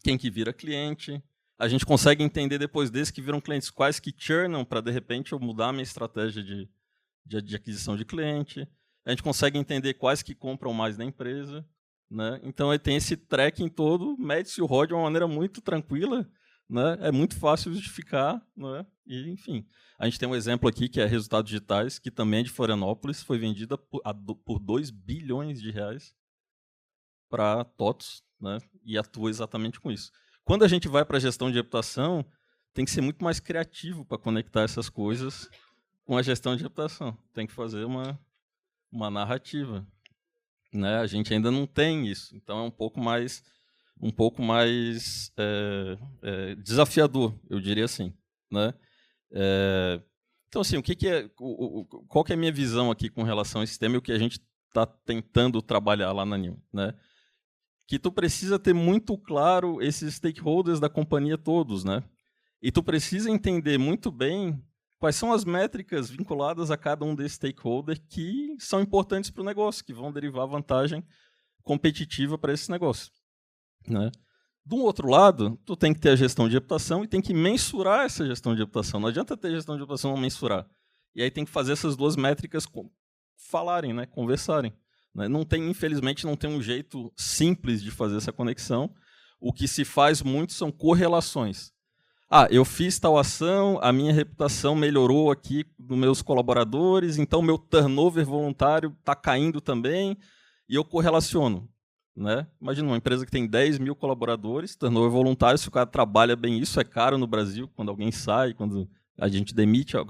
quem que vira cliente. A gente consegue entender depois desses que viram clientes quais que churnam para, de repente, eu mudar a minha estratégia de aquisição de cliente. A gente consegue entender quais que compram mais na empresa. Né? Então, tem esse tracking todo, mede-se o ROI de uma maneira muito tranquila, né? É muito fácil justificar, né? E, enfim. A gente tem um exemplo aqui, que é Resultados Digitais, que também é de Florianópolis, foi vendida por 2 bilhões de reais para TOTVS, né? E atua exatamente com isso. Quando a gente vai para a gestão de reputação, tem que ser muito mais criativo para conectar essas coisas com a gestão de reputação. Tem que fazer uma narrativa. Né? A gente ainda não tem isso, então é um pouco mais desafiador, eu diria assim. Né? Então, assim, qual que é a minha visão aqui com relação a esse tema e o que a gente está tentando trabalhar lá na Newin? Né? que tu precisa ter muito claro esses stakeholders da companhia todos, né? E tu precisa entender muito bem quais são as métricas vinculadas a cada um desses stakeholders que são importantes para o negócio, que vão derivar vantagem competitiva para esse negócio, né? Do outro lado, tu tem que ter a gestão de reputação e tem que mensurar essa gestão de reputação. Não adianta ter gestão de reputação e não mensurar. E aí tem que fazer essas duas métricas falarem, né? Conversarem. Né? Infelizmente, não tem um jeito simples de fazer essa conexão. O que se faz muito são correlações. Eu fiz tal ação, a minha reputação melhorou aqui dos meus colaboradores, então meu turnover voluntário está caindo também, e eu correlaciono. Né? Imagina uma empresa que tem 10 mil colaboradores, turnover voluntário, se o cara trabalha bem, isso é caro no Brasil, quando alguém sai, quando a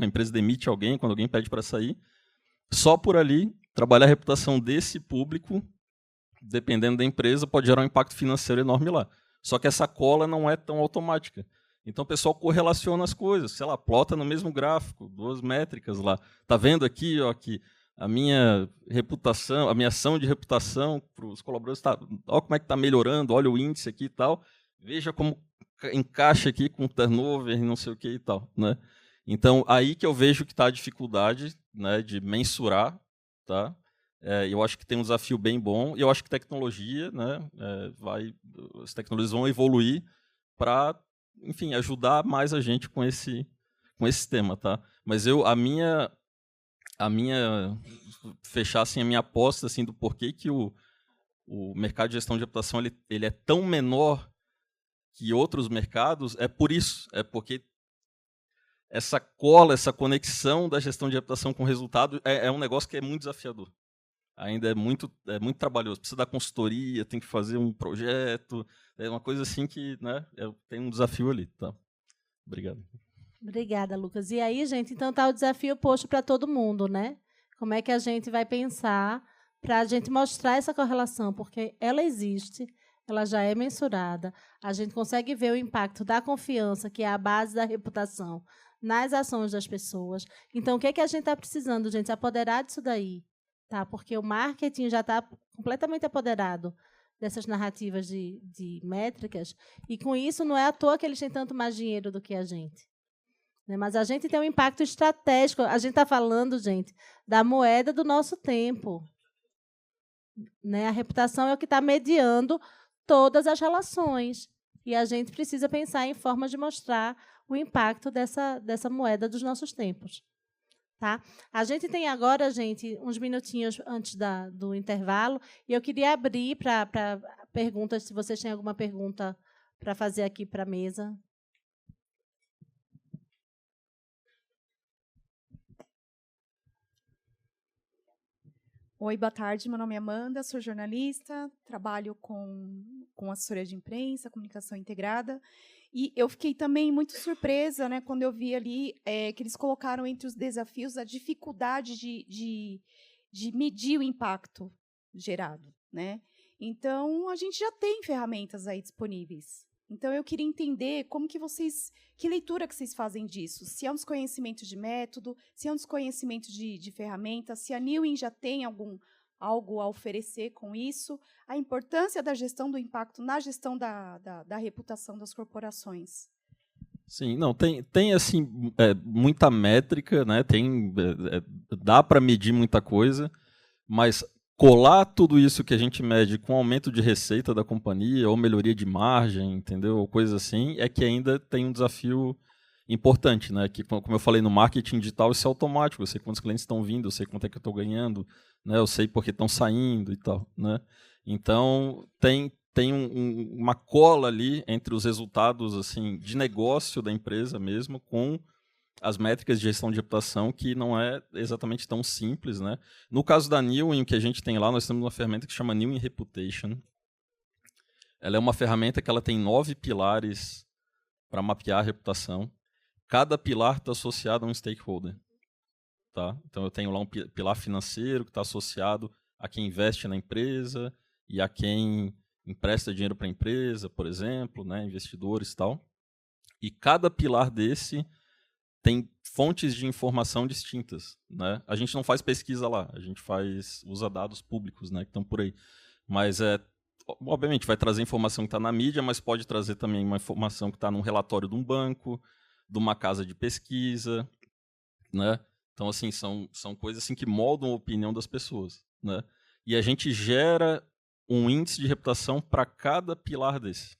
empresa demite alguém, quando alguém pede para sair. Só por ali, trabalhar a reputação desse público, dependendo da empresa, pode gerar um impacto financeiro enorme lá. Só que essa cola não é tão automática. Então o pessoal correlaciona as coisas, sei lá, plota no mesmo gráfico, duas métricas lá. Tá vendo aqui, ó, que a minha reputação, a minha ação de reputação para os colaboradores, olha como é que está melhorando, olha o índice aqui e tal, veja como encaixa aqui com o turnover e não sei o que e tal. Né? Então, aí que eu vejo que está a dificuldade, né, de mensurar. Tá? Eu acho que tem um desafio bem bom, e eu acho que tecnologia, né, as tecnologias vão evoluir para, enfim, ajudar mais a gente com esse tema. Tá? Mas fechar assim, a minha aposta assim, do porquê que o mercado de gestão de reputação ele é tão menor que outros mercados, é por isso, é porque essa conexão da gestão de reputação com o resultado é um negócio que é muito desafiador. Ainda é muito trabalhoso. Precisa da consultoria, tem que fazer um projeto, é uma coisa assim que, né, tem um desafio ali. Tá? Obrigado. Obrigada, Lucas. E aí, gente, então está o desafio posto para todo mundo, né? Como é que a gente vai pensar para a gente mostrar essa correlação? Porque ela existe, ela já é mensurada, a gente consegue ver o impacto da confiança, que é a base da reputação, nas ações das pessoas. Então, o que é que a gente está precisando, gente? Se apoderar disso daí, tá? Porque o marketing já está completamente apoderado dessas narrativas de métricas, e com isso não é à toa que eles têm tanto mais dinheiro do que a gente. Mas a gente tem um impacto estratégico. A gente está falando, gente, da moeda do nosso tempo. Né? A reputação é o que está mediando todas as relações. E a gente precisa pensar em formas de mostrar o impacto dessa moeda dos nossos tempos. Tá? A gente tem agora, gente, uns minutinhos antes do intervalo, e eu queria abrir para perguntas, se vocês têm alguma pergunta para fazer aqui para a mesa. Oi, boa tarde. Meu nome é Amanda, sou jornalista, trabalho com assessoria de imprensa, comunicação integrada. E eu fiquei também muito surpresa, né, quando eu vi ali que eles colocaram entre os desafios a dificuldade de medir o impacto gerado. Né? Então, a gente já tem ferramentas aí disponíveis. Então, eu queria entender que leitura que vocês fazem disso. Se é um desconhecimento de método, se é um desconhecimento de ferramentas, se a Newin já tem algo a oferecer com isso, a importância da gestão do impacto na gestão da reputação das corporações. Sim, não, tem assim, muita métrica, né? Dá para medir muita coisa, mas colar tudo isso que a gente mede com aumento de receita da companhia ou melhoria de margem, entendeu? Ou coisa assim, é que ainda tem um desafio importante, né? Que, como eu falei, no marketing digital isso é automático. Eu sei quantos clientes estão vindo, eu sei quanto é que eu estou ganhando, né? Eu sei porque estão saindo e tal, né? Então, tem uma cola ali entre os resultados assim, de negócio da empresa mesmo com as métricas de gestão de reputação, que não é exatamente tão simples. Né? No caso da Newin, que a gente tem lá, nós temos uma ferramenta que chama Newin Reputation. Ela é uma ferramenta que ela tem 9 pilares para mapear a reputação. Cada pilar está associado a um stakeholder. Tá? Então, eu tenho lá um pilar financeiro que está associado a quem investe na empresa e a quem empresta dinheiro para a empresa, por exemplo, né? Investidores e tal. E cada pilar desse tem fontes de informação distintas. Né? A gente não faz pesquisa lá, a gente usa dados públicos, né, que estão por aí. Mas obviamente, vai trazer informação que está na mídia, mas pode trazer também uma informação que está num relatório de um banco, de uma casa de pesquisa, né? Então, assim, são coisas assim, que moldam a opinião das pessoas, né? E a gente gera um índice de reputação para cada pilar desse.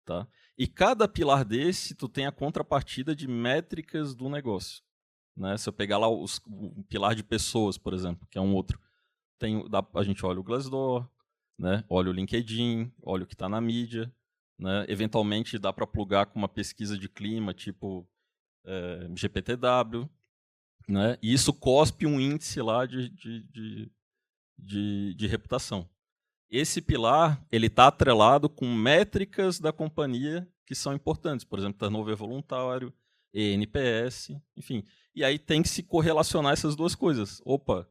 Tá? E cada pilar desse, tu tem a contrapartida de métricas do negócio. Né? Se eu pegar lá o pilar de pessoas, por exemplo, que é um outro, a gente olha o Glassdoor, né? Olha o LinkedIn, olha o que está na mídia. Né? Eventualmente dá para plugar com uma pesquisa de clima, tipo GPTW. Né? E isso cospe um índice lá de reputação. Esse pilar ele está atrelado com métricas da companhia que são importantes, por exemplo, turnover voluntário, NPS, enfim. E aí tem que se correlacionar essas duas coisas. Opa,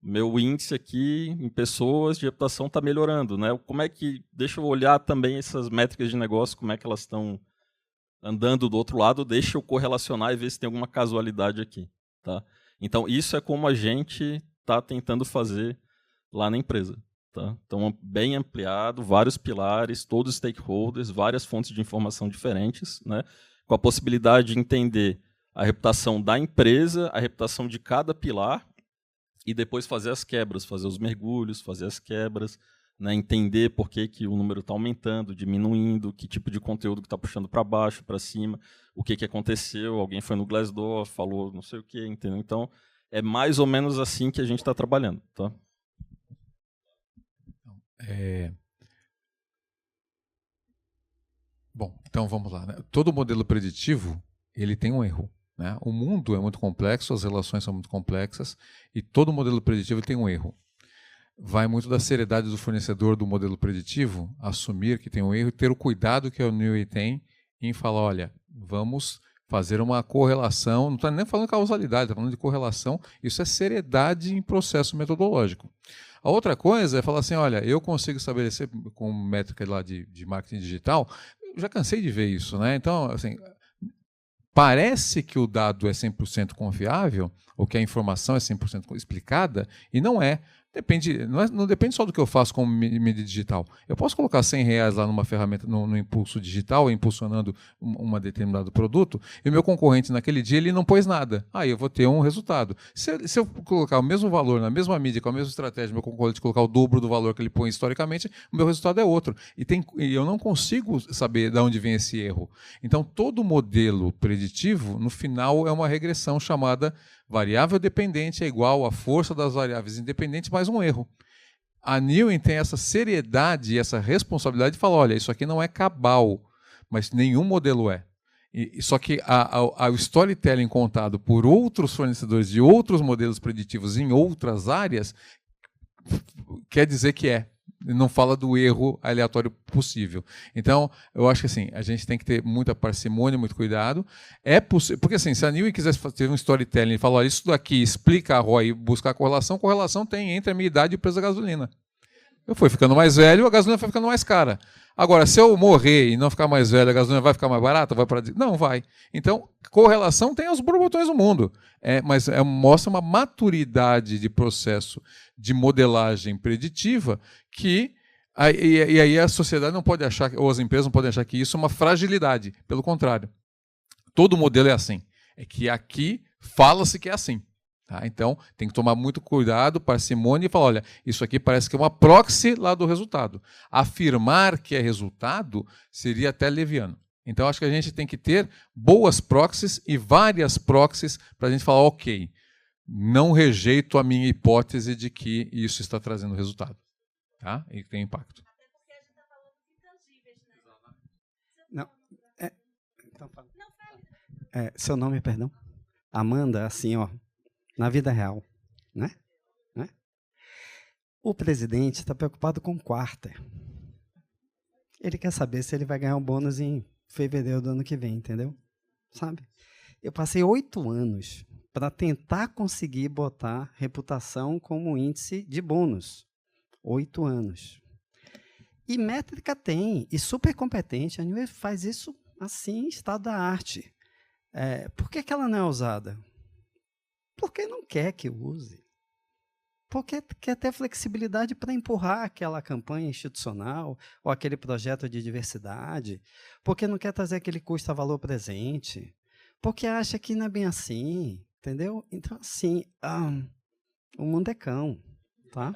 meu índice aqui em pessoas de reputação está melhorando, né? Como é que, deixa eu olhar também essas métricas de negócio, como é que elas estão andando do outro lado, deixa eu correlacionar e ver se tem alguma casualidade aqui, tá? Então isso é como a gente está tentando fazer lá na empresa. Tá? Então, bem ampliado, vários pilares, todos os stakeholders, várias fontes de informação diferentes, né? Com a possibilidade de entender a reputação da empresa, a reputação de cada pilar, e depois fazer as quebras, fazer os mergulhos, fazer as quebras, né? Entender por que o número está aumentando, diminuindo, que tipo de conteúdo que está puxando para baixo, para cima, o que aconteceu, alguém foi no Glassdoor, falou não sei o que, entendeu? Então, é mais ou menos assim que a gente está trabalhando. Tá? Bom, então vamos lá. Né? Todo modelo preditivo ele tem um erro. Né? O mundo é muito complexo, as relações são muito complexas e todo modelo preditivo tem um erro. Vai muito da seriedade do fornecedor do modelo preditivo assumir que tem um erro e ter o cuidado que a Newey tem em falar, olha, vamos fazer uma correlação, não está nem falando de causalidade, está falando de correlação, isso é seriedade em processo metodológico. A outra coisa é falar assim, olha, eu consigo estabelecer com métrica lá de marketing digital, eu já cansei de ver isso, né? Então, assim, parece que o dado é 100% confiável, ou que a informação é 100% explicada, e não é. Não depende só do que eu faço com mídia digital. Eu posso colocar R$100 lá numa ferramenta, no impulso digital, impulsionando um determinado produto, e o meu concorrente naquele dia ele não pôs nada. Aí eu vou ter um resultado. Se eu colocar o mesmo valor na mesma mídia, com a mesma estratégia, meu concorrente colocar o dobro do valor que ele põe historicamente, o meu resultado é outro. E eu não consigo saber de onde vem esse erro. Então, todo modelo preditivo, no final, é uma regressão chamada variável dependente é igual à força das variáveis independentes mais um erro. A Newey tem essa seriedade e essa responsabilidade de falar, olha, isso aqui não é cabal, mas nenhum modelo é. Só que o storytelling contado por outros fornecedores de outros modelos preditivos em outras áreas quer dizer que é. Não fala do erro aleatório possível. Então, eu acho que assim, a gente tem que ter muita parcimônia, muito cuidado. Porque assim, se a Newey quisesse fazer um storytelling e falar, olha, isso daqui explica a ROI e buscar a correlação tem entre a minha idade e o preço da gasolina. Eu fui ficando mais velho, a gasolina foi ficando mais cara. Agora, se eu morrer e não ficar mais velho, a gasolina vai ficar mais barata? Não, vai. Então, correlação tem os borbotões do mundo. Mas mostra uma maturidade de processo de modelagem preditiva que... E aí a sociedade não pode achar, ou as empresas não podem achar que isso é uma fragilidade. Pelo contrário. Todo modelo é assim. É que aqui fala-se que é assim. Tá? Então, tem que tomar muito cuidado, parcimônia e falar, olha, isso aqui parece que é uma proxy lá do resultado. Afirmar que é resultado seria até leviano. Então, acho que a gente tem que ter boas proxies e várias proxies para a gente falar, ok, não rejeito a minha hipótese de que isso está trazendo resultado. Tá? E tem impacto. Até porque a gente está falando de intangíveis, né? Não. Então, seu nome, perdão? Amanda, assim, ó. Na vida real, né? O presidente está preocupado com o quarter. Ele quer saber se ele vai ganhar um bônus em fevereiro do ano que vem, entendeu? Sabe? Eu passei 8 anos para tentar conseguir botar reputação como índice de bônus. 8 anos. E métrica tem, e super competente. A Newey faz isso assim, estado da arte. Por que ela não é usada? Porque não quer que use. Porque quer ter flexibilidade para empurrar aquela campanha institucional ou aquele projeto de diversidade, porque não quer trazer aquele custo-valor presente, porque acha que não é bem assim, entendeu? Então, assim, o mundo é cão, tá?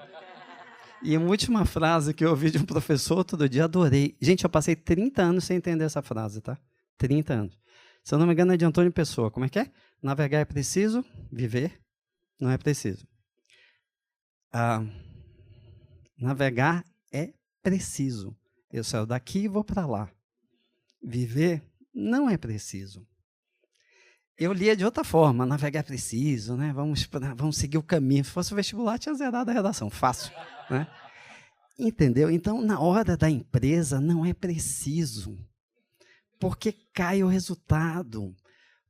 E a última frase que eu ouvi de um professor outro dia, adorei. Gente, eu passei 30 anos sem entender essa frase, tá? 30 anos. Se eu não me engano, é de Antônio Pessoa. Como é que é? Navegar é preciso, viver não é preciso. Navegar é preciso. Eu saio daqui e vou para lá. Viver não é preciso. Eu lia de outra forma. Navegar é preciso, né? Vamos seguir o caminho. Se fosse o vestibular, tinha zerado a redação. Fácil, né? Entendeu? Então, na hora da empresa, não é preciso. Porque cai o resultado.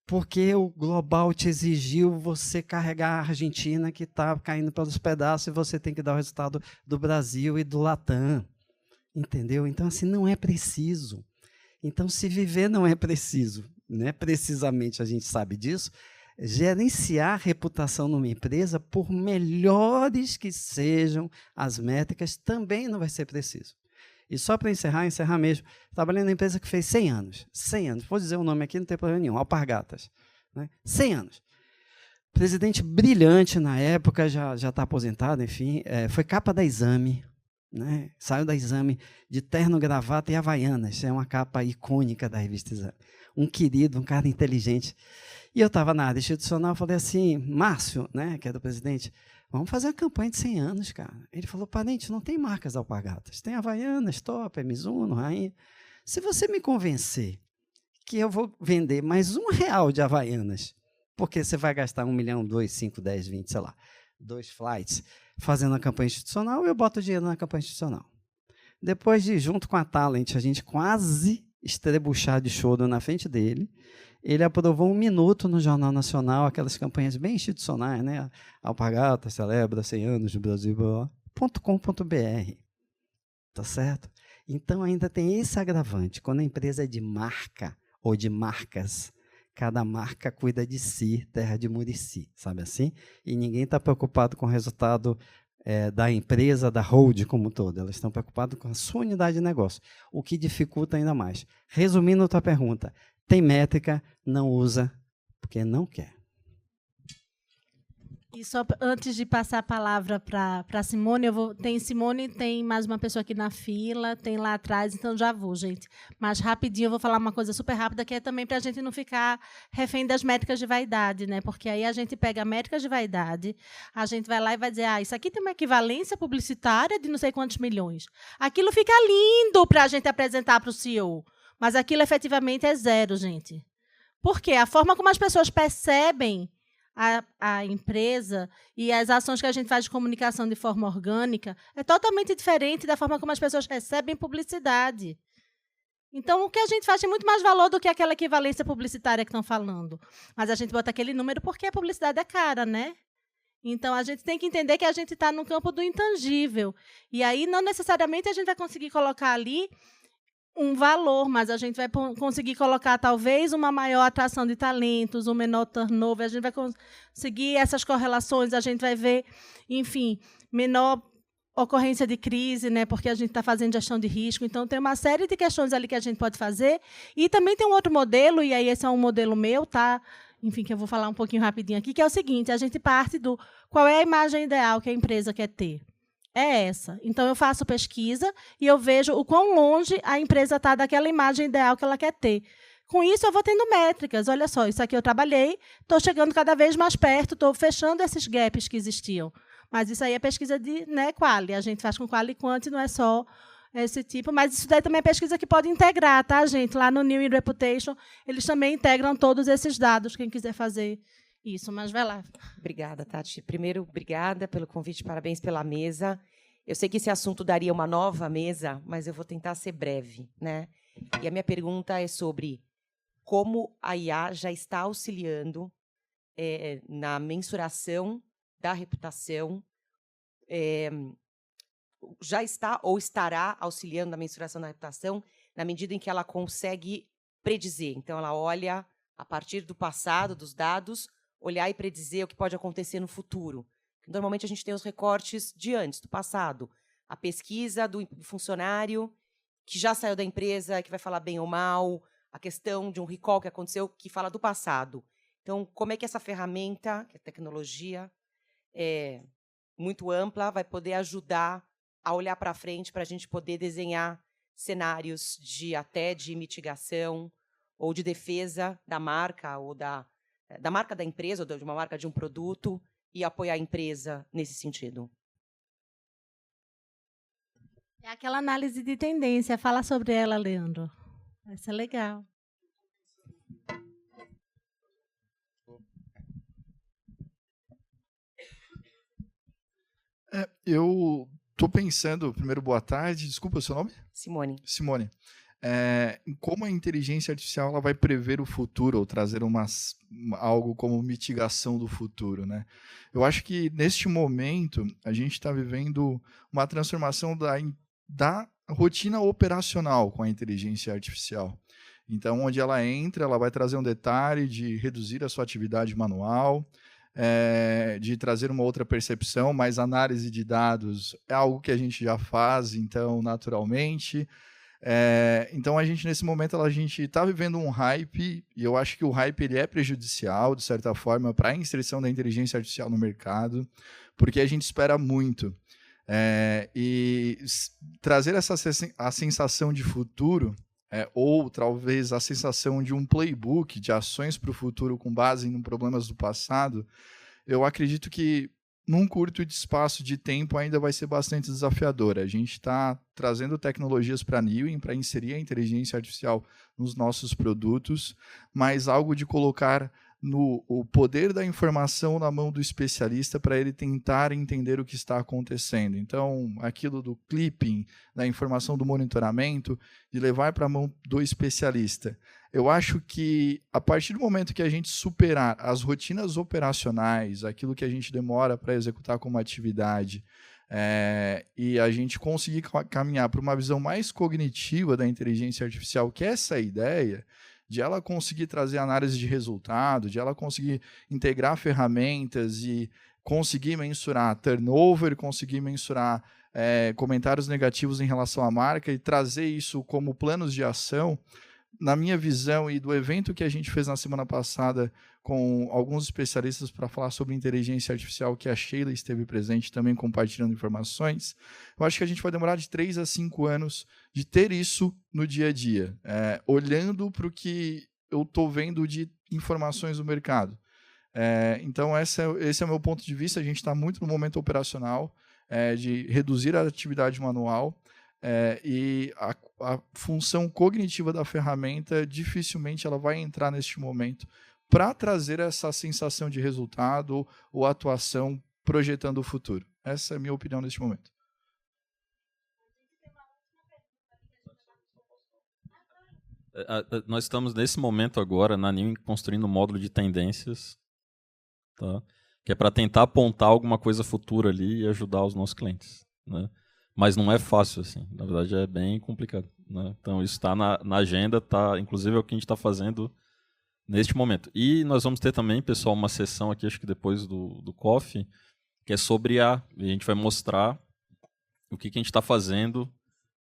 Porque o global te exigiu você carregar a Argentina, que está caindo pelos pedaços, e você tem que dar o resultado do Brasil e do Latam. Entendeu? Então, assim, não é preciso. Então, se viver não é preciso, né? Precisamente a gente sabe disso, gerenciar a reputação numa empresa, por melhores que sejam as métricas, também não vai ser preciso. E só para encerrar mesmo, trabalhei numa empresa que fez 100 anos. 100 anos. Vou dizer o nome aqui, não tem problema nenhum. Alpargatas. Né? 100 anos. Presidente brilhante na época, já está aposentado, enfim. Foi capa da Exame. Né? Saiu da Exame de terno, gravata e havaianas. É uma capa icônica da revista Exame. Um querido, um cara inteligente. E eu estava na área institucional, falei assim, Márcio, né, que é do presidente, vamos fazer a campanha de 100 anos, cara. Ele falou, parente, não tem marcas Alpargatas. Tem Havaianas, Top, Mizuno, Rainha. Se você me convencer que eu vou vender mais R$1 de Havaianas, porque você vai gastar 1 milhão, 2, 5, 10, 20, sei lá, 2 flights, fazendo a campanha institucional, eu boto o dinheiro na campanha institucional. Depois de, junto com a Talent, a gente quase estrebuchar de choro na frente dele, ele aprovou 1 minuto no Jornal Nacional, aquelas campanhas bem institucionais, né? Alpargatas celebra 100 anos do Brasil, .com.br. Tá certo? Então, ainda tem esse agravante. Quando a empresa é de marca ou de marcas, cada marca cuida de si, terra de Murici, sabe assim? E ninguém está preocupado com o resultado da empresa, da hold como um todo. Elas estão preocupadas com a sua unidade de negócio, o que dificulta ainda mais. Resumindo a tua pergunta, tem métrica, não usa, porque não quer. E só antes de passar a palavra para Simone, tem Simone, tem mais uma pessoa aqui na fila, tem lá atrás, então já vou, gente. Mas rapidinho eu vou falar uma coisa super rápida, que é também para a gente não ficar refém das métricas de vaidade, né? Porque aí a gente pega métricas de vaidade, a gente vai lá e vai dizer, isso aqui tem uma equivalência publicitária de não sei quantos milhões. Aquilo fica lindo para a gente apresentar para o CEO, mas aquilo efetivamente é zero, gente. Por quê? A forma como as pessoas percebem a empresa e as ações que a gente faz de comunicação de forma orgânica é totalmente diferente da forma como as pessoas recebem publicidade. Então, o que a gente faz tem muito mais valor do que aquela equivalência publicitária que estão falando. Mas a gente bota aquele número porque a publicidade é cara, né? Então, a gente tem que entender que a gente está no campo do intangível. E aí, não necessariamente, a gente vai conseguir colocar ali um valor, mas a gente vai conseguir colocar, talvez, uma maior atração de talentos, um menor turnover, a gente vai conseguir essas correlações, a gente vai ver, enfim, menor ocorrência de crise, né, porque a gente está fazendo gestão de risco. Então, tem uma série de questões ali que a gente pode fazer. E também tem um outro modelo, e aí esse é um modelo meu, tá? Enfim, que eu vou falar um pouquinho rapidinho aqui, que é o seguinte, a gente parte do qual é a imagem ideal que a empresa quer ter. É essa. Então, eu faço pesquisa e eu vejo o quão longe a empresa está daquela imagem ideal que ela quer ter. Com isso, eu vou tendo métricas. Olha só, isso aqui eu trabalhei, estou chegando cada vez mais perto, estou fechando esses gaps que existiam. Mas isso aí é pesquisa de, né, quali. A gente faz com quali e quanti, não é só esse tipo. Mas isso daí também é pesquisa que pode integrar, tá, gente? Lá no New in Reputation, eles também integram todos esses dados, quem quiser fazer isso, mas vai lá. Obrigada, Tati. Primeiro, obrigada pelo convite, parabéns pela mesa. Eu sei que esse assunto daria uma nova mesa, mas eu vou tentar ser breve, né? E a minha pergunta é sobre como a IA já está auxiliando na mensuração da reputação, já está ou estará auxiliando na mensuração da reputação, na medida em que ela consegue predizer. Então, ela olha, a partir do passado, dos dados, olhar e predizer o que pode acontecer no futuro. Normalmente a gente tem os recortes de antes, do passado. A pesquisa do funcionário que já saiu da empresa, que vai falar bem ou mal, a questão de um recall que aconteceu, que fala do passado. Então, como é que essa ferramenta, que é tecnologia, muito ampla, vai poder ajudar a olhar para frente para a gente poder desenhar cenários até de mitigação ou de defesa da marca, ou da marca da empresa, ou de uma marca de um produto, e apoiar a empresa nesse sentido. É aquela análise de tendência. Fala sobre ela, Leandro. Vai ser legal. Eu estou pensando, primeiro, boa tarde, desculpa o seu nome? Simone. Simone. Em como a inteligência artificial ela vai prever o futuro ou trazer algo como mitigação do futuro, né? Eu acho que, neste momento, a gente está vivendo uma transformação da rotina operacional com a inteligência artificial. Então, onde ela entra, ela vai trazer um detalhe de reduzir a sua atividade manual, de trazer uma outra percepção, mas análise de dados é algo que a gente já faz, então, naturalmente. Então, nesse momento, a gente está vivendo um hype, e eu acho que o hype ele é prejudicial, de certa forma, para a inserção da inteligência artificial no mercado, porque a gente espera muito. E trazer a sensação de futuro, ou talvez a sensação de um playbook de ações para o futuro com base em problemas do passado, eu acredito que num curto espaço de tempo ainda vai ser bastante desafiador. A gente está trazendo tecnologias para a Newin, para inserir a inteligência artificial nos nossos produtos, mas algo de colocar o poder da informação na mão do especialista para ele tentar entender o que está acontecendo. Então, aquilo do clipping, da informação do monitoramento, de levar para a mão do especialista. Eu acho que, a partir do momento que a gente superar as rotinas operacionais, aquilo que a gente demora para executar como atividade, e a gente conseguir caminhar para uma visão mais cognitiva da inteligência artificial, que é essa ideia, de ela conseguir trazer análise de resultado, de ela conseguir integrar ferramentas e conseguir mensurar turnover, conseguir mensurar comentários negativos em relação à marca e trazer isso como planos de ação. Na minha visão e do evento que a gente fez na semana passada com alguns especialistas para falar sobre inteligência artificial, que a Sheila esteve presente também compartilhando informações, eu acho que a gente vai demorar de 3 a 5 anos de ter isso no dia a dia, olhando para o que eu estou vendo de informações do mercado. Então, esse é o meu ponto de vista. A gente está muito no momento operacional, de reduzir a atividade manual, e a função cognitiva da ferramenta dificilmente ela vai entrar neste momento para trazer essa sensação de resultado ou atuação projetando o futuro. Essa é a minha opinião neste momento. Nós estamos nesse momento agora na Newin construindo um módulo de tendências, tá? Que é para tentar apontar alguma coisa futura ali e ajudar os nossos clientes, né? Mas não é fácil, assim. Na verdade, é bem complicado, né? Então, isso está na agenda, inclusive é o que a gente está fazendo neste momento. E nós vamos ter também, pessoal, uma sessão aqui, acho que depois do Coffee, que é sobre IA. E a gente vai mostrar o que a gente está fazendo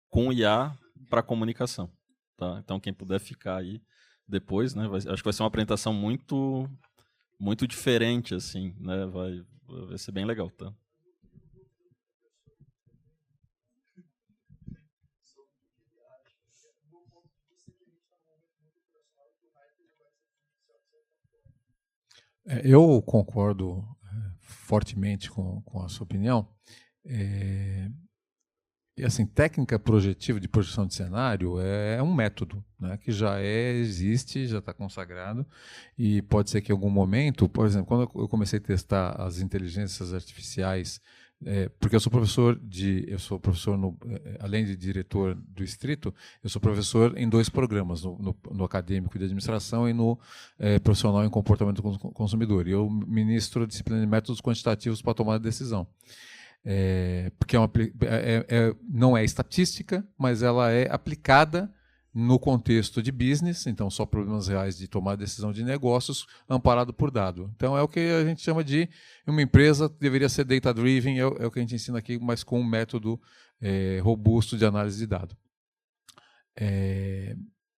com IA para comunicação. Tá? Então, quem puder ficar aí depois, né? Acho que vai ser uma apresentação muito, muito diferente, assim, né? Vai ser bem legal, tá? Eu concordo fortemente com a sua opinião. E assim, técnica projetiva de projeção de cenário é um método, né, que já existe, já está consagrado, e pode ser que em algum momento, por exemplo, quando eu comecei a testar as inteligências artificiais, porque eu sou professor além de diretor do Distrito, eu sou professor em 2 programas, no acadêmico de administração e no profissional em comportamento do consumidor. E eu ministro a disciplina de métodos quantitativos para tomar decisão. Porque não é estatística, mas ela é aplicada no contexto de business, então só problemas reais de tomar decisão de negócios, amparado por dado. Então é o que a gente chama de uma empresa deveria ser data-driven, é o que a gente ensina aqui, mas com um método robusto de análise de dado.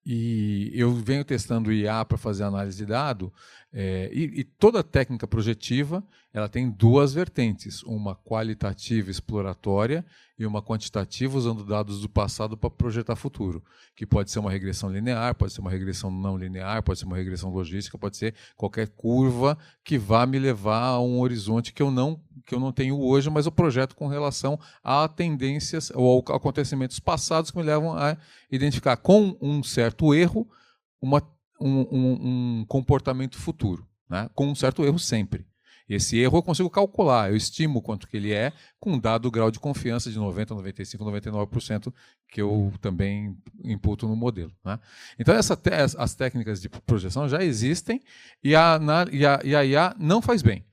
E eu venho testando IA para fazer análise de dado, e toda técnica projetiva ela tem duas vertentes, uma qualitativa exploratória e uma quantitativa usando dados do passado para projetar futuro, que pode ser uma regressão linear, pode ser uma regressão não linear, pode ser uma regressão logística, pode ser qualquer curva que vá me levar a um horizonte que eu não tenho hoje, mas eu projeto com relação a tendências ou acontecimentos passados que me levam a identificar com um certo erro um comportamento futuro, né? Com um certo erro sempre. Esse erro eu consigo calcular, eu estimo quanto que ele é com um dado grau de confiança de 90%, 95%, 99% que eu também imputo no modelo, né? Então as técnicas de projeção já existem e a IA não faz bem.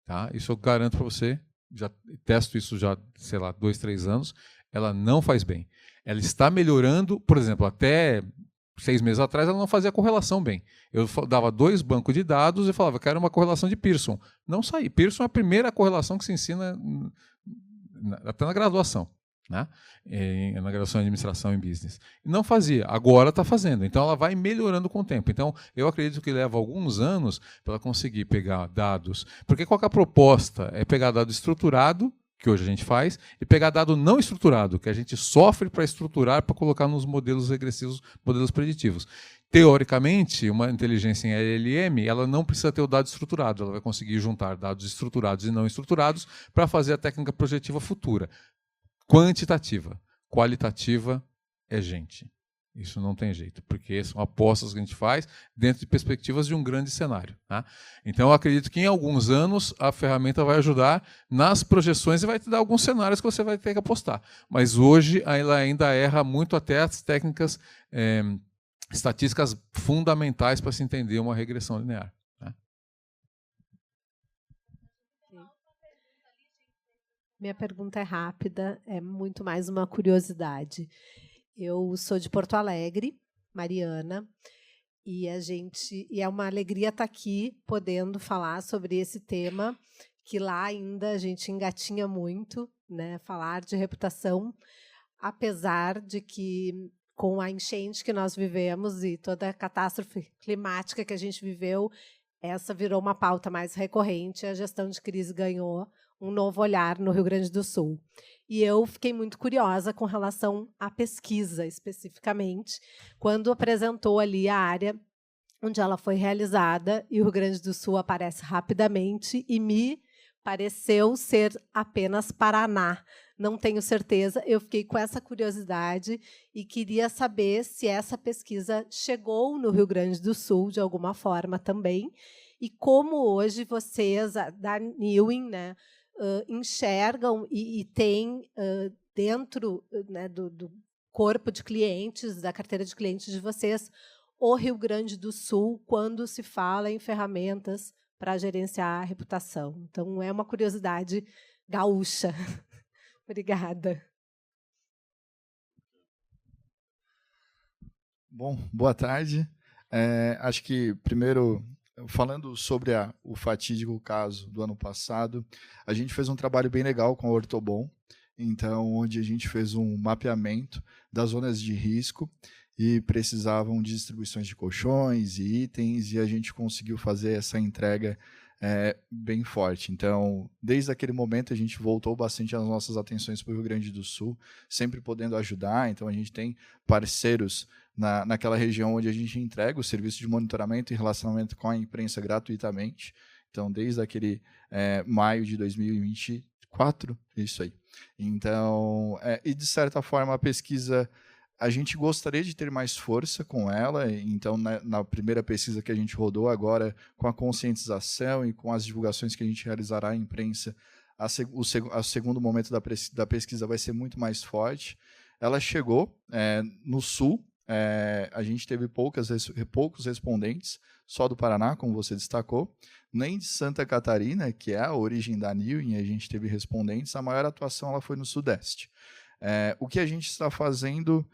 Tá? Isso eu garanto para você, já testo isso já, sei lá, 2, 3 anos, ela não faz bem. Ela está melhorando, por exemplo, até 6 meses atrás ela não fazia correlação bem. Eu dava 2 bancos de dados e falava, quero uma correlação de Pearson. Não saía. Pearson é a primeira correlação que se ensina até na graduação, né? Na graduação em administração e business. Não fazia, agora está fazendo. Então ela vai melhorando com o tempo. Então eu acredito que leva alguns anos para ela conseguir pegar dados. Porque qual que é a proposta? É pegar dado estruturado, que hoje a gente faz, e pegar dado não estruturado, que a gente sofre para estruturar, para colocar nos modelos regressivos, modelos preditivos. Teoricamente, uma inteligência em LLM, ela não precisa ter o dado estruturado, ela vai conseguir juntar dados estruturados e não estruturados para fazer a técnica projetiva futura. Quantitativa. Qualitativa é gente. Isso não tem jeito, porque são apostas que a gente faz dentro de perspectivas de um grande cenário, tá? Então, eu acredito que em alguns anos a ferramenta vai ajudar nas projeções e vai te dar alguns cenários que você vai ter que apostar. Mas hoje ela ainda erra muito até as técnicas estatísticas fundamentais para se entender uma regressão linear. Tá? Minha pergunta é rápida, é muito mais uma curiosidade. Eu sou de Porto Alegre, Mariana, e é uma alegria estar aqui podendo falar sobre esse tema que lá ainda a gente engatinha muito, né? Falar de reputação, apesar de que com a enchente que nós vivemos e toda a catástrofe climática que a gente viveu, essa virou uma pauta mais recorrente, a gestão de crise ganhou um novo olhar no Rio Grande do Sul. E eu fiquei muito curiosa com relação à pesquisa, especificamente, quando apresentou ali a área onde ela foi realizada, e o Rio Grande do Sul aparece rapidamente, e me pareceu ser apenas Paraná. Não tenho certeza, eu fiquei com essa curiosidade e queria saber se essa pesquisa chegou no Rio Grande do Sul, de alguma forma também, e como hoje vocês, da Newin, né, enxergam e têm dentro, né, do corpo de clientes, da carteira de clientes de vocês, o Rio Grande do Sul, quando se fala em ferramentas para gerenciar a reputação. Então, é uma curiosidade gaúcha. Obrigada. Bom, boa tarde. Acho que, primeiro, falando sobre o fatídico caso do ano passado, a gente fez um trabalho bem legal com a Ortobon, então, onde a gente fez um mapeamento das zonas de risco e precisavam de distribuições de colchões e itens, e a gente conseguiu fazer essa entrega bem forte. Então, desde aquele momento, a gente voltou bastante as nossas atenções para o Rio Grande do Sul, sempre podendo ajudar. Então, a gente tem parceiros naquela região onde a gente entrega o serviço de monitoramento e relacionamento com a imprensa gratuitamente. Então, desde aquele maio de 2024, isso aí. Então, e de certa forma, a pesquisa, a gente gostaria de ter mais força com ela. Então, na primeira pesquisa que a gente rodou agora, com a conscientização e com as divulgações que a gente realizará à imprensa, o segundo momento da pesquisa vai ser muito mais forte. Ela chegou no Sul, a gente teve poucos respondentes, só do Paraná, como você destacou, nem de Santa Catarina, que é a origem da Newin, a gente teve respondentes. A maior atuação ela foi no Sudeste. O que a gente está fazendo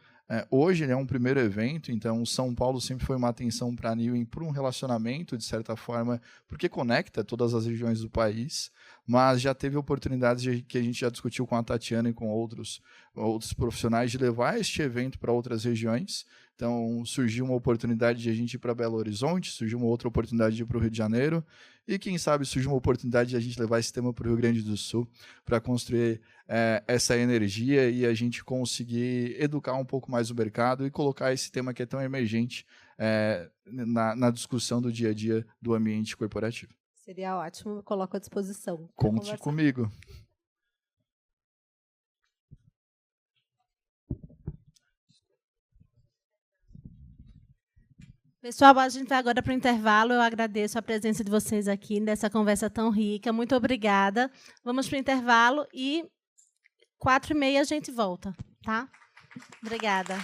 Hoje ele é um primeiro evento, então São Paulo sempre foi uma atenção para a Newin por um relacionamento, de certa forma, porque conecta todas as regiões do país, mas já teve oportunidades que a gente já discutiu com a Tatiana e com outros profissionais de levar este evento para outras regiões. Então, surgiu uma oportunidade de a gente ir para Belo Horizonte, surgiu uma outra oportunidade de ir para o Rio de Janeiro, e quem sabe surgiu uma oportunidade de a gente levar esse tema para o Rio Grande do Sul, para construir essa energia e a gente conseguir educar um pouco mais o mercado e colocar esse tema que é tão emergente na discussão do dia a dia do ambiente corporativo. Seria ótimo, eu coloco à disposição. Conte comigo. Pessoal, a gente vai agora para o intervalo. Eu agradeço a presença de vocês aqui nessa conversa tão rica. Muito obrigada. Vamos para o intervalo e 4h30 a gente volta, tá? Obrigada.